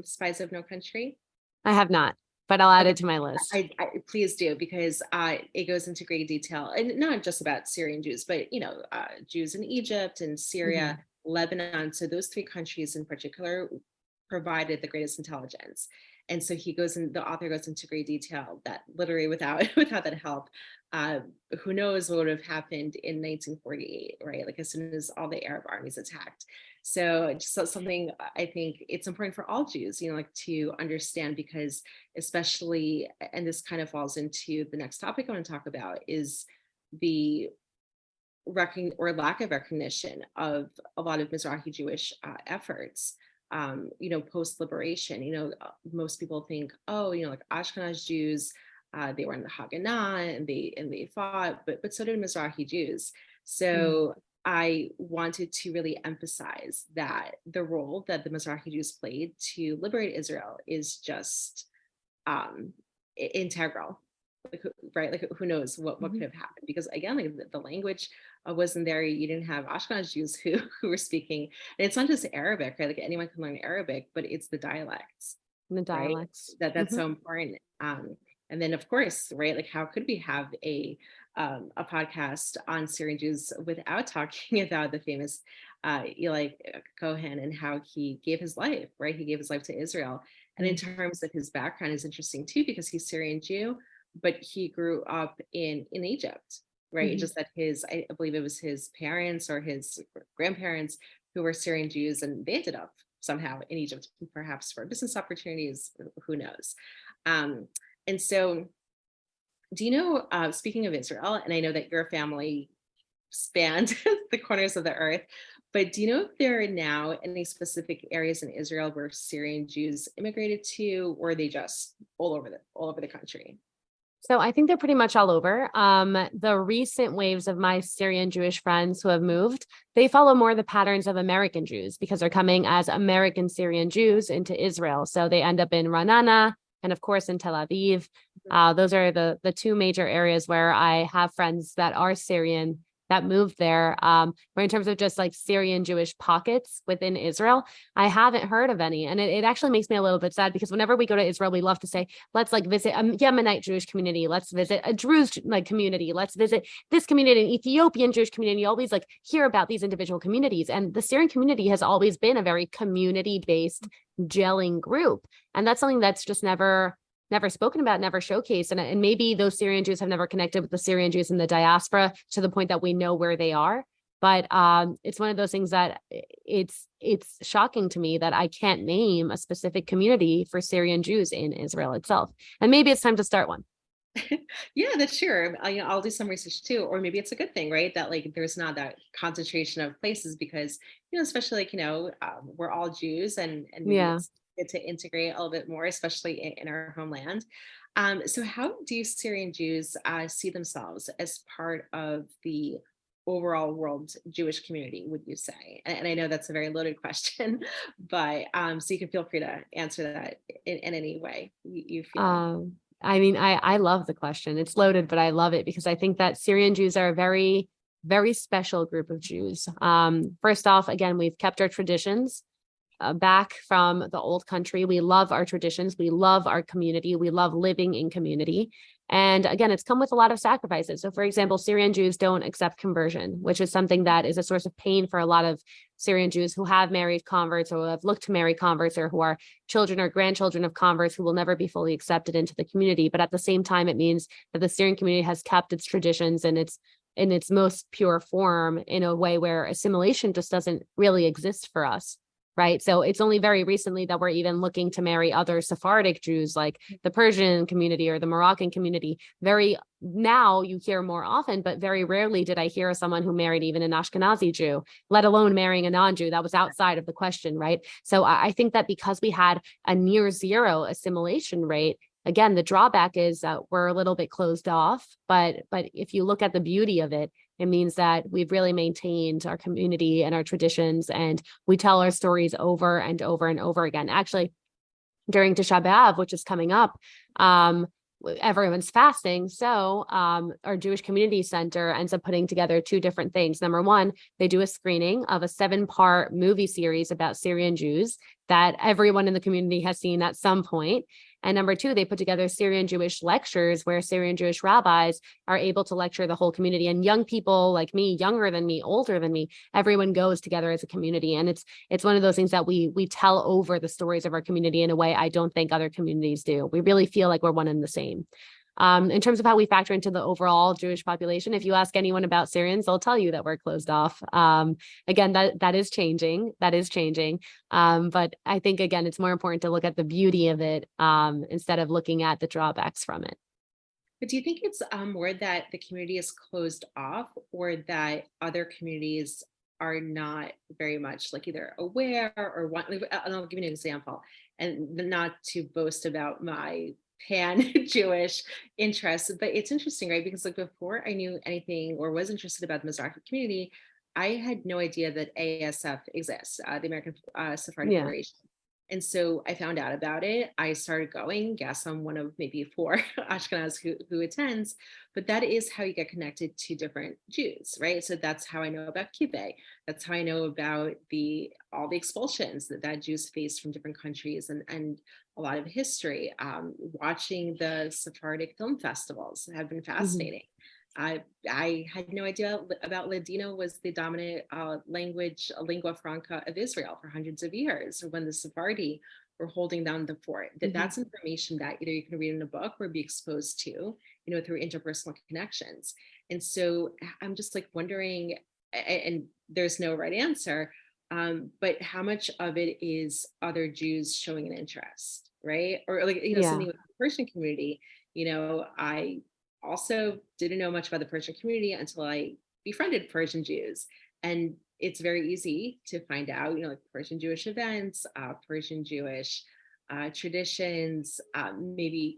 Spies of No Country? I have not, but I'll add Okay. it to my list. I please do, because it goes into great detail, and not just about Syrian Jews, but Jews in Egypt and Syria, Lebanon. So those three countries in particular provided the greatest intelligence. And so the author goes into great detail that literally without that help, who knows what would have happened in 1948, right? Like as soon as all the Arab armies attacked. So just something I think it's important for all Jews, like to understand, because especially, and this kind of falls into the next topic I want to talk about, is the lack of recognition of a lot of Mizrahi Jewish efforts. Post-liberation, most people think, like Ashkenaz Jews, they were in the Haganah and they fought, but so did Mizrahi Jews. So I wanted to really emphasize that the role that the Mizrahi Jews played to liberate Israel is just integral. Right? Like who knows what could have happened? Because again, like the language wasn't there. You didn't have Ashkenaz Jews who were speaking. And it's not just Arabic, right? Like anyone can learn Arabic, but it's the dialects. The dialects. Right? That's so important. And then of course, right? Like how could we have a podcast on Syrian Jews without talking about the famous Eli Cohen and how he gave his life, right? He gave his life to Israel. And in terms of his background is interesting too, because he's Syrian Jew, but he grew up in Egypt, right? Just that I believe it was his parents or his grandparents who were Syrian Jews, and they ended up somehow in Egypt, perhaps for business opportunities, who knows? And so, do you know, speaking of Israel, and I know that your family spanned the corners of the earth, but do you know if there are now any specific areas in Israel where Syrian Jews immigrated to, or are they just all over the country? So I think they're pretty much all over. The recent waves of my Syrian Jewish friends who have moved, they follow more the patterns of American Jews because they're coming as American Syrian Jews into Israel. So they end up in Ra'anana and of course in Tel Aviv. Those are the two major areas where I have friends that are Syrian that moved there. But in terms of just like Syrian Jewish pockets within Israel, I haven't heard of any. And it actually makes me a little bit sad because whenever we go to Israel, we love to say, let's like visit a Yemenite Jewish community. Let's visit a Druze like community. Let's visit this community, an Ethiopian Jewish community. You always like hear about these individual communities. And the Syrian community has always been a very community-based gelling group. And that's something that's just never spoken about, never showcased. And maybe those Syrian Jews have never connected with the Syrian Jews in the diaspora to the point that we know where they are. But it's one of those things that it's shocking to me that I can't name a specific community for Syrian Jews in Israel itself. And maybe it's time to start one. Yeah, that's sure. I'll do some research too, or maybe it's a good thing, right? That like there's not that concentration of places because, especially like, we're all Jews and maybe it's good to integrate a little bit more, especially in our homeland. So how do Syrian Jews see themselves as part of the overall world Jewish community, would you say? And I know that's a very loaded question, but so you can feel free to answer that in any way you feel. I mean, I love the question. It's loaded, but I love it because I think that Syrian Jews are a very, very special group of Jews. First off, again, we've kept our traditions back from the old country. We love our traditions. We love our community. We love living in community. And again, it's come with a lot of sacrifices. So for example, Syrian Jews don't accept conversion, which is something that is a source of pain for a lot of Syrian Jews who have married converts or who have looked to marry converts or who are children or grandchildren of converts who will never be fully accepted into the community. But at the same time, it means that the Syrian community has kept its traditions and its in its most pure form in a way where assimilation just doesn't really exist for us. Right. So it's only very recently that we're even looking to marry other Sephardic Jews, like the Persian community or the Moroccan community. Very now you hear more often, but very rarely did I hear of someone who married even an Ashkenazi Jew, let alone marrying a non-Jew. That was outside of the question. Right. So I think that because we had a near zero assimilation rate, again, the drawback is that we're a little bit closed off. But if you look at the beauty of it, it means that we've really maintained our community and our traditions, and we tell our stories over and over and over again. Actually, during Tisha B'Av, which is coming up, everyone's fasting. So our Jewish Community Center ends up putting together two different things. Number one, they do a screening of a 7-part movie series about Syrian Jews that everyone in the community has seen at some point. And number two, they put together Syrian Jewish lectures where Syrian Jewish rabbis are able to lecture the whole community, and young people like me, younger than me, older than me, everyone goes together as a community. And it's one of those things that we tell over the stories of our community in a way I don't think other communities do. We really feel like we're one and the same. In terms of how we factor into the overall Jewish population, if you ask anyone about Syrians, they'll tell you that we're closed off. Again, that is changing. That is changing. But I think, again, it's more important to look at the beauty of it instead of looking at the drawbacks from it. But do you think it's more that the community is closed off, or that other communities are not very much like either aware or want? And I'll give you an example, and not to boast about my pan-Jewish interests, but it's interesting, right? Because like before I knew anything or was interested about the Mizrahi community, I had no idea that ASF exists, the American Sephardic Yeah. Federation. And so I found out about it. I started going. Guess I'm one of maybe 4 Ashkenaz who attends, but that is how you get connected to different Jews, right? So that's how I know about kibbeh. That's how I know about all the expulsions that Jews faced from different countries, and a lot of history. Watching the Sephardic film festivals have been fascinating. I had no idea about Ladino was the dominant language, lingua franca of Israel for hundreds of years, when the Sephardi were holding down the fort. That's information that either you can read in a book or be exposed to, through interpersonal connections. And so I'm just like wondering, and there's no right answer, but how much of it is other Jews showing an interest, right? Or like, something with the Persian community, I also didn't know much about the Persian community until I befriended Persian Jews. And it's very easy to find out, like Persian Jewish events, Persian Jewish traditions, maybe,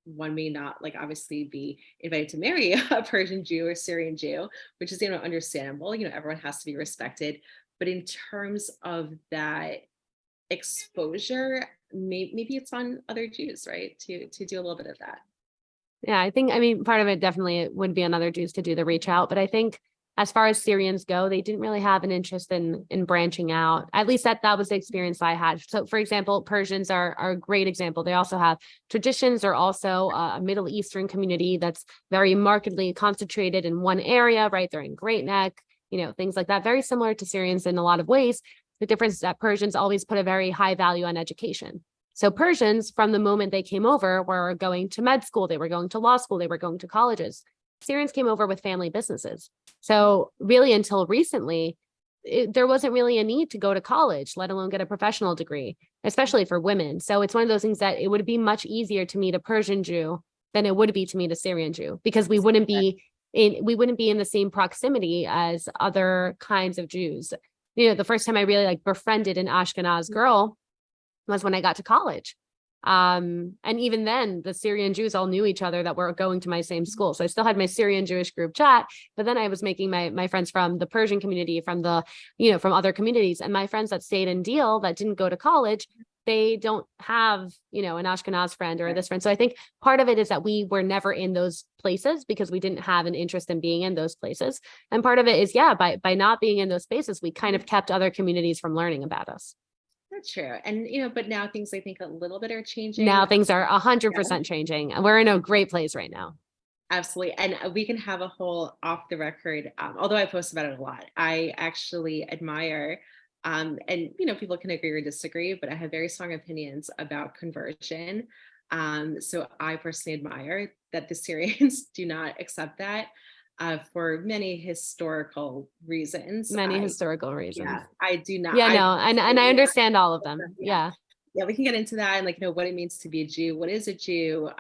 one may not like obviously be invited to marry a Persian Jew or Syrian Jew, which is, understandable. Everyone has to be respected. But in terms of that exposure, maybe it's on other Jews, right? To do a little bit of that. Yeah, I mean, part of it definitely would be another Jews to do the reach out. But I think as far as Syrians go, they didn't really have an interest in branching out. At least that was the experience I had. So for example, Persians are a great example. They also have traditions. They're also a Middle Eastern community that's very markedly concentrated in one area, right? They're in Great Neck, things like that. Very similar to Syrians in a lot of ways. The difference is that Persians always put a very high value on education. So Persians, from the moment they came over, were going to med school, they were going to law school, they were going to colleges. Syrians came over with family businesses. So really until recently, there wasn't really a need to go to college, let alone get a professional degree, especially for women. So it's one of those things that it would be much easier to meet a Persian Jew than it would be to meet a Syrian Jew, because we wouldn't be in the same proximity as other kinds of Jews. The first time I really befriended an Ashkenaz girl was when I got to college. And even then, the Syrian Jews all knew each other that were going to my same school. So I still had my Syrian Jewish group chat, but then I was making my friends from the Persian community, from from other communities. And my friends that stayed in Deal that didn't go to college, they don't have, an Ashkenaz friend or this friend. So I think part of it is that we were never in those places because we didn't have an interest in being in those places. And part of it is, by not being in those spaces, we kind of kept other communities from learning about us. That's true. And, but now things I think a little bit are changing. Now things are 100% changing. And we're in a great place right now. Absolutely. And we can have a whole off the record, although I post about it a lot. I actually admire, and people can agree or disagree, but I have very strong opinions about conversion. So I personally admire that the Syrians do not accept that for many historical reasons. Yeah, I do not. Yeah, no, and I understand all of them. Yeah. Yeah, we can get into that and what it means to be a Jew. What is a Jew?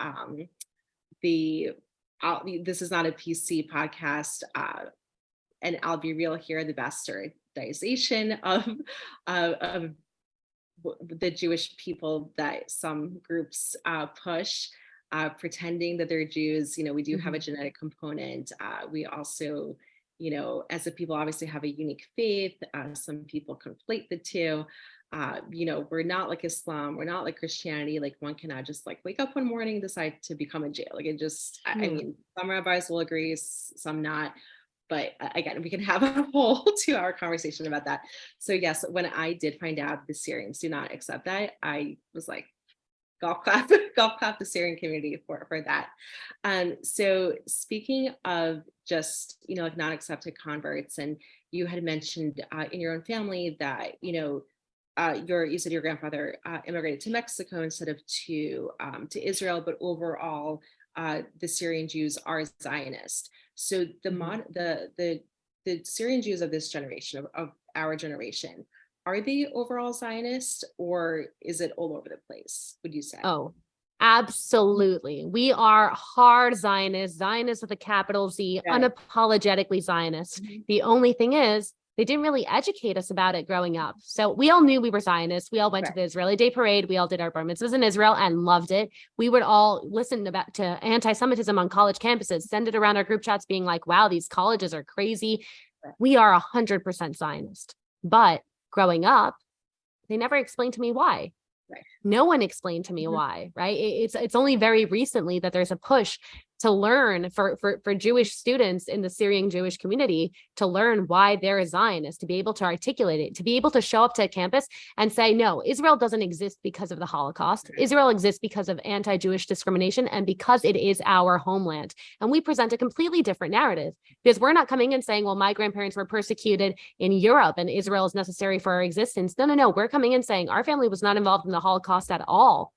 This is not a PC podcast, and I'll be real here. The bastardization of the Jewish people that some groups push, pretending that they're Jews. We do have a genetic component. We also, as a people, obviously have a unique faith. Some people conflate the two. We're not like Islam, we're not like Christianity. Like one cannot just wake up one morning and decide to become a Jew. I mean, some rabbis will agree, some not. But again, we can have a whole 2-hour conversation about that. So yes, when I did find out the Syrians do not accept that, I was like, golf clap the Syrian community for that. So speaking of just, not accepted converts, and you had mentioned in your own family that, you said your grandfather immigrated to Mexico instead of to Israel, but overall, the Syrian Jews are Zionist. So the Syrian Jews of this generation, of our generation, are they overall Zionist, or is it all over the place, would you say? Oh, absolutely. We are hard Zionists with a capital Z, unapologetically Zionist. The only thing is, they didn't really educate us about it growing up. So we all knew we were Zionists. We all went to the Israeli Day Parade. We all did our bar mitzvahs in Israel and loved it. We would all listen to anti-Semitism on college campuses, send it around our group chats being like, wow, these colleges are crazy. We are 100% Zionist. But growing up, they never explained to me why. No one explained to me why, right? It's only very recently that there's a push to learn for Jewish students in the Syrian Jewish community to learn why they're a Zionist, to be able to articulate it, to be able to show up to a campus and say, no, Israel doesn't exist because of the Holocaust. Israel exists because of anti-Jewish discrimination and because it is our homeland. And we present a completely different narrative because we're not coming and saying, well, my grandparents were persecuted in Europe and Israel is necessary for our existence. No. We're coming in saying our family was not involved in the Holocaust at all.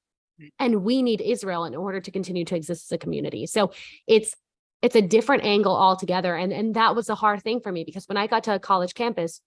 And we need Israel in order to continue to exist as a community. So it's a different angle altogether. And that was a hard thing for me because when I got to a college campus,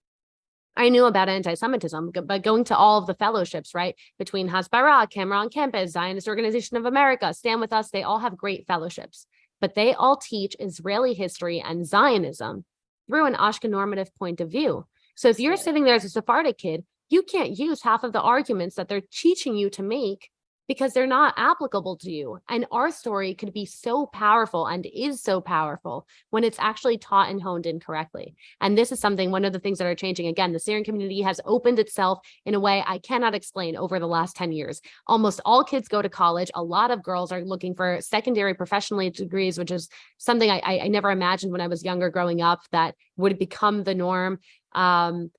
I knew about anti-Semitism, but going to all of the fellowships, right, between Hasbara, Camera on Campus, Zionist Organization of America, Stand With Us, they all have great fellowships, but they all teach Israeli history and Zionism through an Ashkenazi normative point of view. So if you're sitting there as a Sephardic kid, you can't use half of the arguments that they're teaching you to make because they're not applicable to you. And our story could be so powerful and is so powerful when it's actually taught and honed in correctly. And this is one of the things that are changing. Again, the Syrian community has opened itself in a way I cannot explain over the last 10 years. Almost all kids go to college. A lot of girls are looking for secondary professional degrees, which is something I never imagined when I was younger growing up that would become the norm.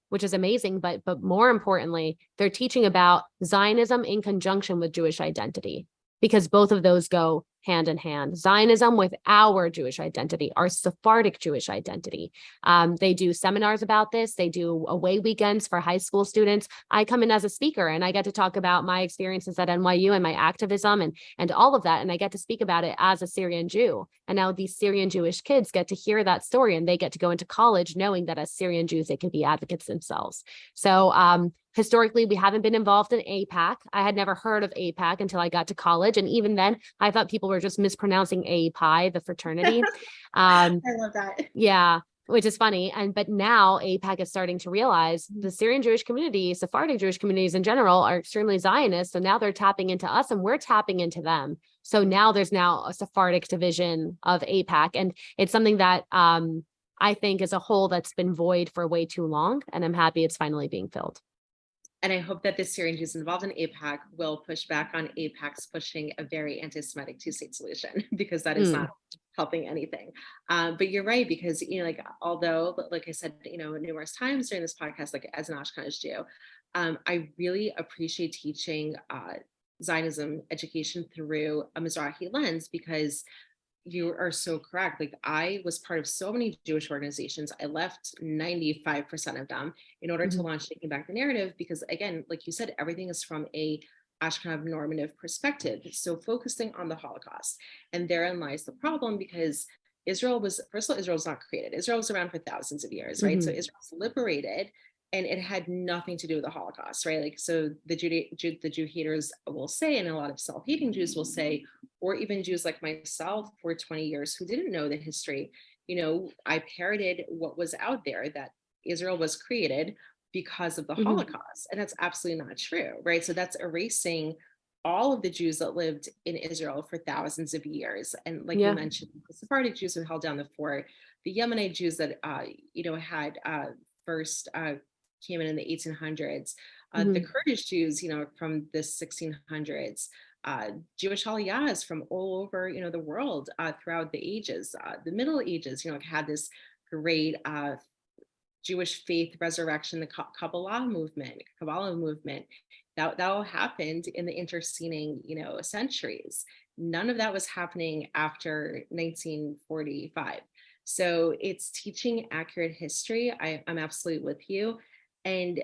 Which is amazing, but more importantly, they're teaching about Zionism in conjunction with Jewish identity, because both of those go hand in hand. Zionism with our Jewish identity, our Sephardic Jewish identity. They do seminars about this. They do away weekends for high school students. I come in as a speaker and I get to talk about my experiences at NYU and my activism and all of that. And I get to speak about it as a Syrian Jew. And now these Syrian Jewish kids get to hear that story and they get to go into college knowing that as Syrian Jews, they can be advocates themselves. So historically, we haven't been involved in AIPAC. I had never heard of AIPAC until I got to college. And even then, I thought people were just mispronouncing API, the fraternity. I love that. Yeah, which is funny. But now AIPAC is starting to realize the Syrian Jewish community, Sephardic Jewish communities in general are extremely Zionist. So now they're tapping into us and we're tapping into them. So now there's a Sephardic division of AIPAC. And it's something that I think is a hole that's been void for way too long. And I'm happy it's finally being filled. And I hope that the Syrian Jews involved in AIPAC will push back on AIPAC's pushing a very anti-Semitic two-state solution, because that is Mm, not helping anything. But you're right, because, like, although, like I said, numerous times during this podcast, like as an Ashkenazi Jew, I really appreciate teaching Zionism education through a Mizrahi lens, because you are so correct. Like, I was part of so many Jewish organizations. I left 95% of them in order to mhm. launch Taking Back the Narrative, because again, like you said, everything is from a Ashkenazi normative perspective. So focusing on the Holocaust. And therein lies the problem, because Israel was, first of all, Israel was not created. Israel was around for thousands of years, right? So Mhm. Israel was liberated, and it had nothing to do with the Holocaust, right? Like, so the Jew haters will say, and a lot of self-hating Jews will say, or even Jews like myself for 20 years who didn't know the history, I parroted what was out there, that Israel was created because of the Mhm. Holocaust. And that's absolutely not true, right? So that's erasing all of the Jews that lived in Israel for thousands of years. And like you Yeah. mentioned, the Sephardic Jews who held down the fort, the Yemenite Jews that, had first came in the 1800s, the Mhm. Kurdish Jews, from the 1600s, Jewish aliyahs from all over, the world, throughout the ages. The Middle Ages, had this great Jewish faith resurrection, the Kabbalah movement, that all happened in the interceding, centuries. None of that was happening after 1945. So it's teaching accurate history. I'm absolutely with you. And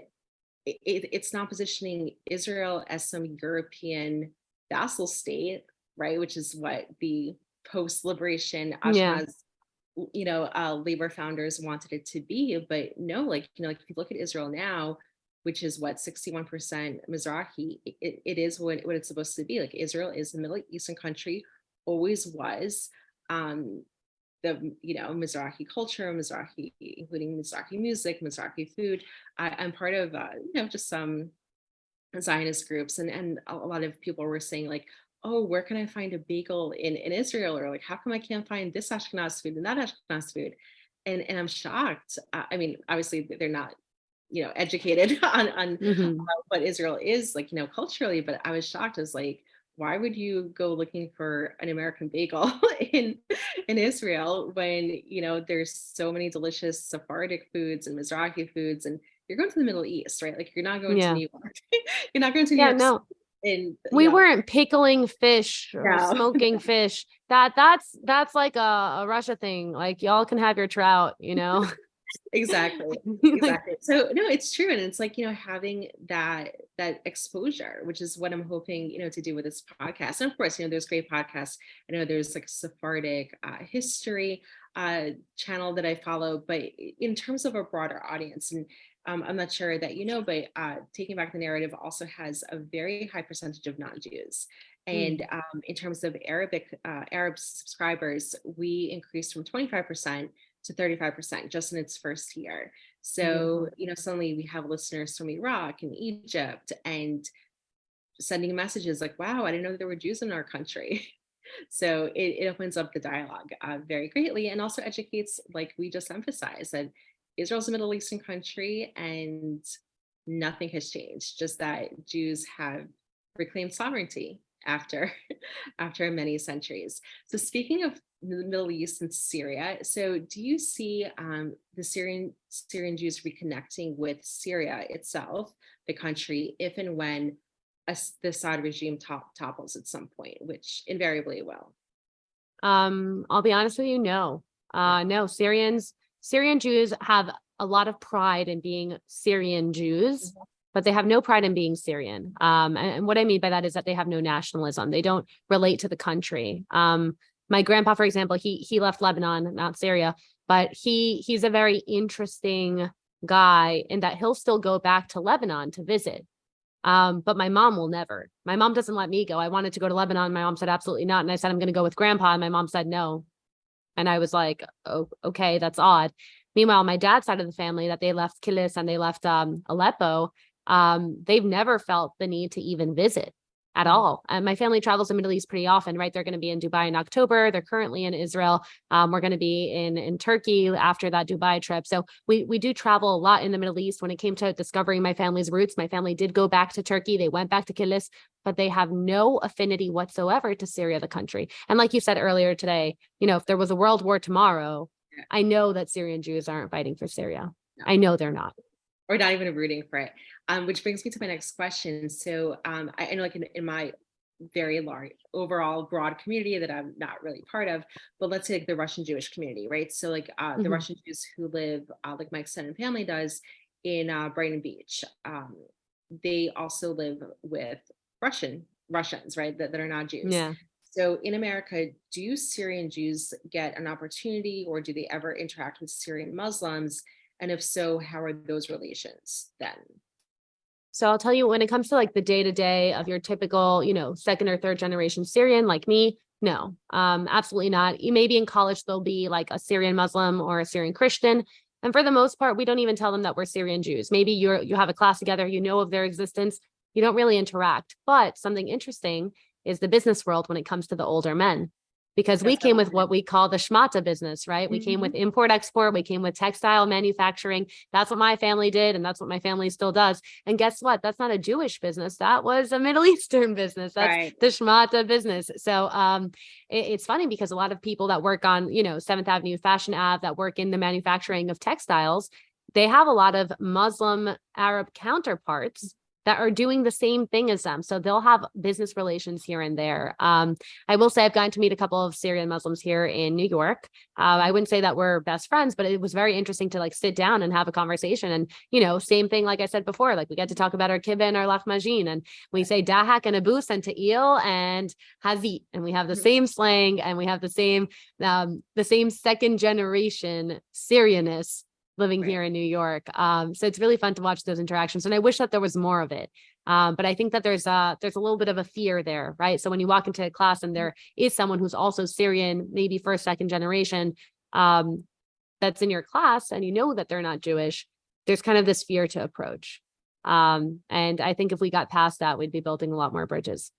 it's not positioning Israel as some European vassal state, right? Which is what the post-liberation Yeah. Ashkenaz, labor founders wanted it to be. But no, like, like if you look at Israel now, which is what, 61% Mizrahi, it is what it's supposed to be. Like, Israel is a Middle Eastern country, always was. Um, the Mizrahi culture, Mizrahi, including Mizrahi music, Mizrahi food. I'm part of just some Zionist groups, and a lot of people were saying, like, oh, where can I find a bagel in Israel, or like, how come I can't find this Ashkenaz food and that Ashkenaz food, and I'm shocked. I mean, obviously they're not educated on Mhm. what Israel is like, culturally, but I was shocked. I was like, why would you go looking for an American bagel in Israel when, there's so many delicious Sephardic foods and Mizrahi foods, and you're going to the Middle East, right? Like, you're not going to Yeah. New York. You're not going to New Yeah. York City, No, and we weren't pickling fish or no. smoking fish. That's like a Russia thing. Like, y'all can have your trout, Exactly. Like, Exactly. So no, it's true. And it's like, having that exposure, which is what I'm hoping, to do with this podcast. And of course, there's great podcasts. I know there's like a Sephardic history channel that I follow, but in terms of a broader audience, and I'm not sure that but Taking Back the Narrative also has a very high percentage of non-Jews. And mm, in terms of Arab subscribers, we increased from 25% to 35% just in its first year. mhm. So, suddenly we have listeners from Iraq and Egypt, and sending messages like, wow, I didn't know that there were Jews in our country. So it opens up the dialogue very greatly, and also educates, like we just emphasized, that Israel's a Middle Eastern country and nothing has changed, just that Jews have reclaimed sovereignty after after many centuries. So speaking of the Middle East and Syria, so do you see the Syrian Jews reconnecting with Syria itself, the country, if and when the Assad regime topples at some point, which invariably it will? I'll be honest with you, no. Yeah. No, Syrian Jews have a lot of pride in being Syrian Jews, Mhm. but they have no pride in being Syrian. And what I mean by that is that they have no nationalism. They don't relate to the country. My grandpa, for example, he left Lebanon, not Syria, but he's a very interesting guy in that he'll still go back to Lebanon to visit. But my mom will never. My mom doesn't let me go. I wanted to go to Lebanon. My mom said absolutely not. And I said, I'm going to go with grandpa. And my mom said no. And I was like, oh, okay, that's odd. Meanwhile, my dad's side of the family that they left Kilis and they left Aleppo, they've never felt the need to even visit. at all. And my family travels the Middle East pretty often, right? They're going to be in Dubai in October. They're currently in Israel. We're going to be in Turkey after that Dubai trip. So we do travel a lot in the Middle East. When it came to discovering my family's roots, my family did go back to Turkey. They went back to Kilis, but they have no affinity whatsoever to Syria, the country. And like you said earlier today, if there was a world war tomorrow, I know that Syrian Jews aren't fighting for Syria. No. I know they're not. Or not even rooting for it. Which brings me to my next question. So I know, like in my very large overall broad community that I'm not really part of, but let's say like the Russian Jewish community, right? So like the Russian Jews who live, like my extended family does, in Brighton Beach, they also live with Russians, right? That are not Jews. Yeah. So in America, do Syrian Jews get an opportunity, or do they ever interact with Syrian Muslims? And if so, how are those relations then? So I'll tell you, when it comes to like the day-to-day of your typical, second or third generation Syrian like me, no, absolutely not. You maybe in college, there'll be like a Syrian Muslim or a Syrian Christian. And for the most part, we don't even tell them that we're Syrian Jews. Maybe you have a class together, of their existence. You don't really interact. But something interesting is the business world when it comes to the older men. Because we came with what we call the schmata business, right? We came with import export. We came with textile manufacturing. That's what my family did. And that's what my family still does. And guess what? That's not a Jewish business. That was a Middle Eastern business. That's the schmata business. So it's funny because a lot of people that work on, 7th Avenue Fashion Ave, that work in the manufacturing of textiles, they have a lot of Muslim Arab counterparts that are doing the same thing as them. So they'll have business relations here and there. I will say I've gotten to meet a couple of Syrian Muslims here in New York. I wouldn't say that we're best friends, but it was very interesting to like sit down and have a conversation. And, same thing, like I said before, like we get to talk about our kibbeh and our lahmacun, and we say dahak and abus and ta'il and hazit, and we have the same slang, and we have the same second generation Syrianness living here in New York. So it's really fun to watch those interactions. And I wish that there was more of it. But I think that there's a little bit of a fear there, right? So when you walk into a class and there is someone who's also Syrian, maybe first, second generation, that's in your class, and that they're not Jewish, there's kind of this fear to approach. And I think if we got past that, we'd be building a lot more bridges.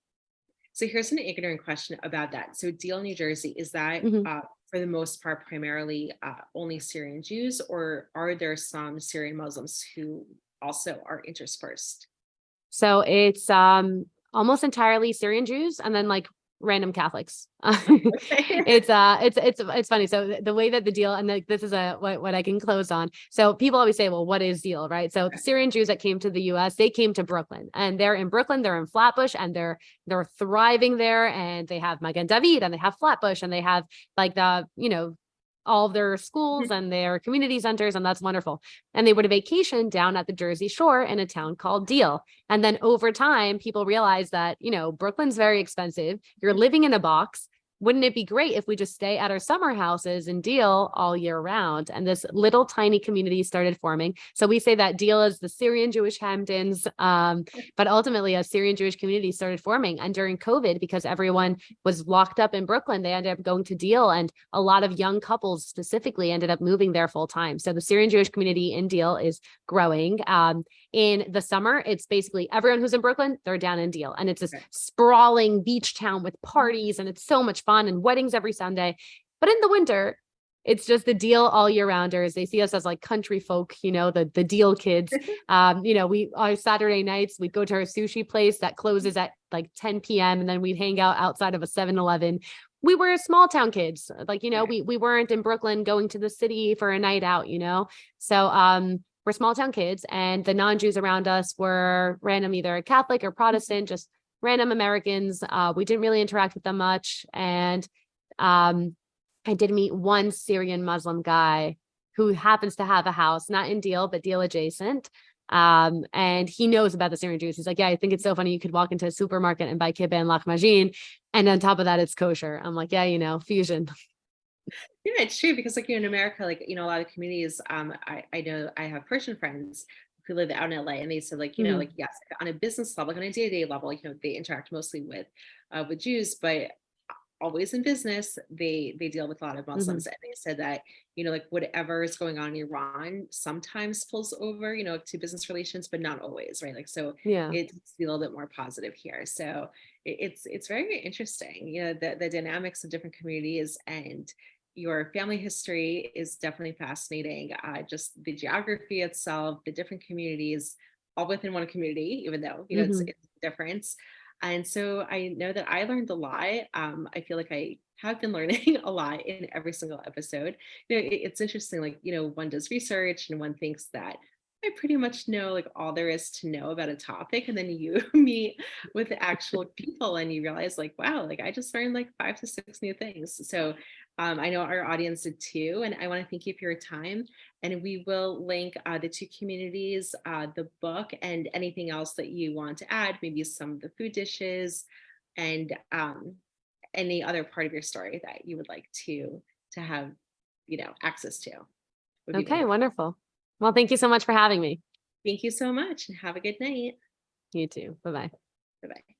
So here's an ignorant question about that. So Deal, New Jersey, is that for the most part primarily only Syrian Jews, or are there some Syrian Muslims who also are interspersed? So it's almost entirely Syrian Jews, and then like random Catholics. It's funny. So the way that the deal, and like this is what I can close on. So people always say, well, what is deal, right? So the Syrian Jews that came to the US, they came to Brooklyn, and they're in Brooklyn, they're in Flatbush, and they're thriving there, and they have Magen David, and they have Flatbush, and they have like the, all of their schools and their community centers, and that's wonderful. And they would vacation down at the Jersey Shore in a town called Deal. And then over time, people realized that, Brooklyn's very expensive. You're living in a box. Wouldn't it be great if we just stay at our summer houses in Deal all year round? And this little tiny community started forming. So we say that Deal is the Syrian Jewish Hamptons, but ultimately a Syrian Jewish community started forming. And during COVID, because everyone was locked up in Brooklyn, they ended up going to Deal, and a lot of young couples specifically ended up moving there full time. So the Syrian Jewish community in Deal is growing. In the summer, it's basically everyone who's in Brooklyn, they're down in Deal. And it's this sprawling beach town with parties, and it's so much fun and weddings every Sunday. But in the winter, it's just the Deal all year rounders. They see us as like country folk, the Deal kids. We our Saturday nights, we'd go to our sushi place that closes at like 10 p.m. and then we'd hang out outside of a 7-Eleven. We were small town kids. Like, we weren't in Brooklyn going to the city for a night out, So we're small town kids, and the non-Jews around us were random, either Catholic or Protestant, just random Americans. We didn't really interact with them much. And I did meet one Syrian Muslim guy who happens to have a house, not in Deal, but Deal adjacent. And he knows about the Syrian Jews. He's like, yeah, I think it's so funny. You could walk into a supermarket and buy kibbeh and lahmacun, and on top of that, it's kosher. I'm like, yeah, fusion. Yeah, it's true, because like in America, like a lot of communities, I know I have Persian friends who live out in LA, and they said like, like yes, on a business level, like on a day-to-day level, they interact mostly with Jews, but always in business, they deal with a lot of Mhm. Muslims, and they said that, like whatever is going on in Iran sometimes pulls over, to business relations, but not always, right? Like, so Yeah. it's a little bit more positive here. So it's very, very interesting, the dynamics of different communities, and your family history is definitely fascinating. Just the geography itself, the different communities, all within one community, even though, Mhm. it's a difference. And so I know that I learned a lot. I feel like I have been learning a lot in every single episode. It's interesting, like, one does research and one thinks that I pretty much know like all there is to know about a topic. And then you meet with the actual people and you realize like, wow, like I just learned like 5 to 6 new things. So I know our audience did too. And I want to thank you for your time. And we will link the two communities, the book, and anything else that you want to add, maybe some of the food dishes, and any other part of your story that you would like to have, access to would be Okay, wonderful. wonderful. Well, thank you so much for having me. Thank you so much and have a good night. You too. Bye-bye. Bye bye.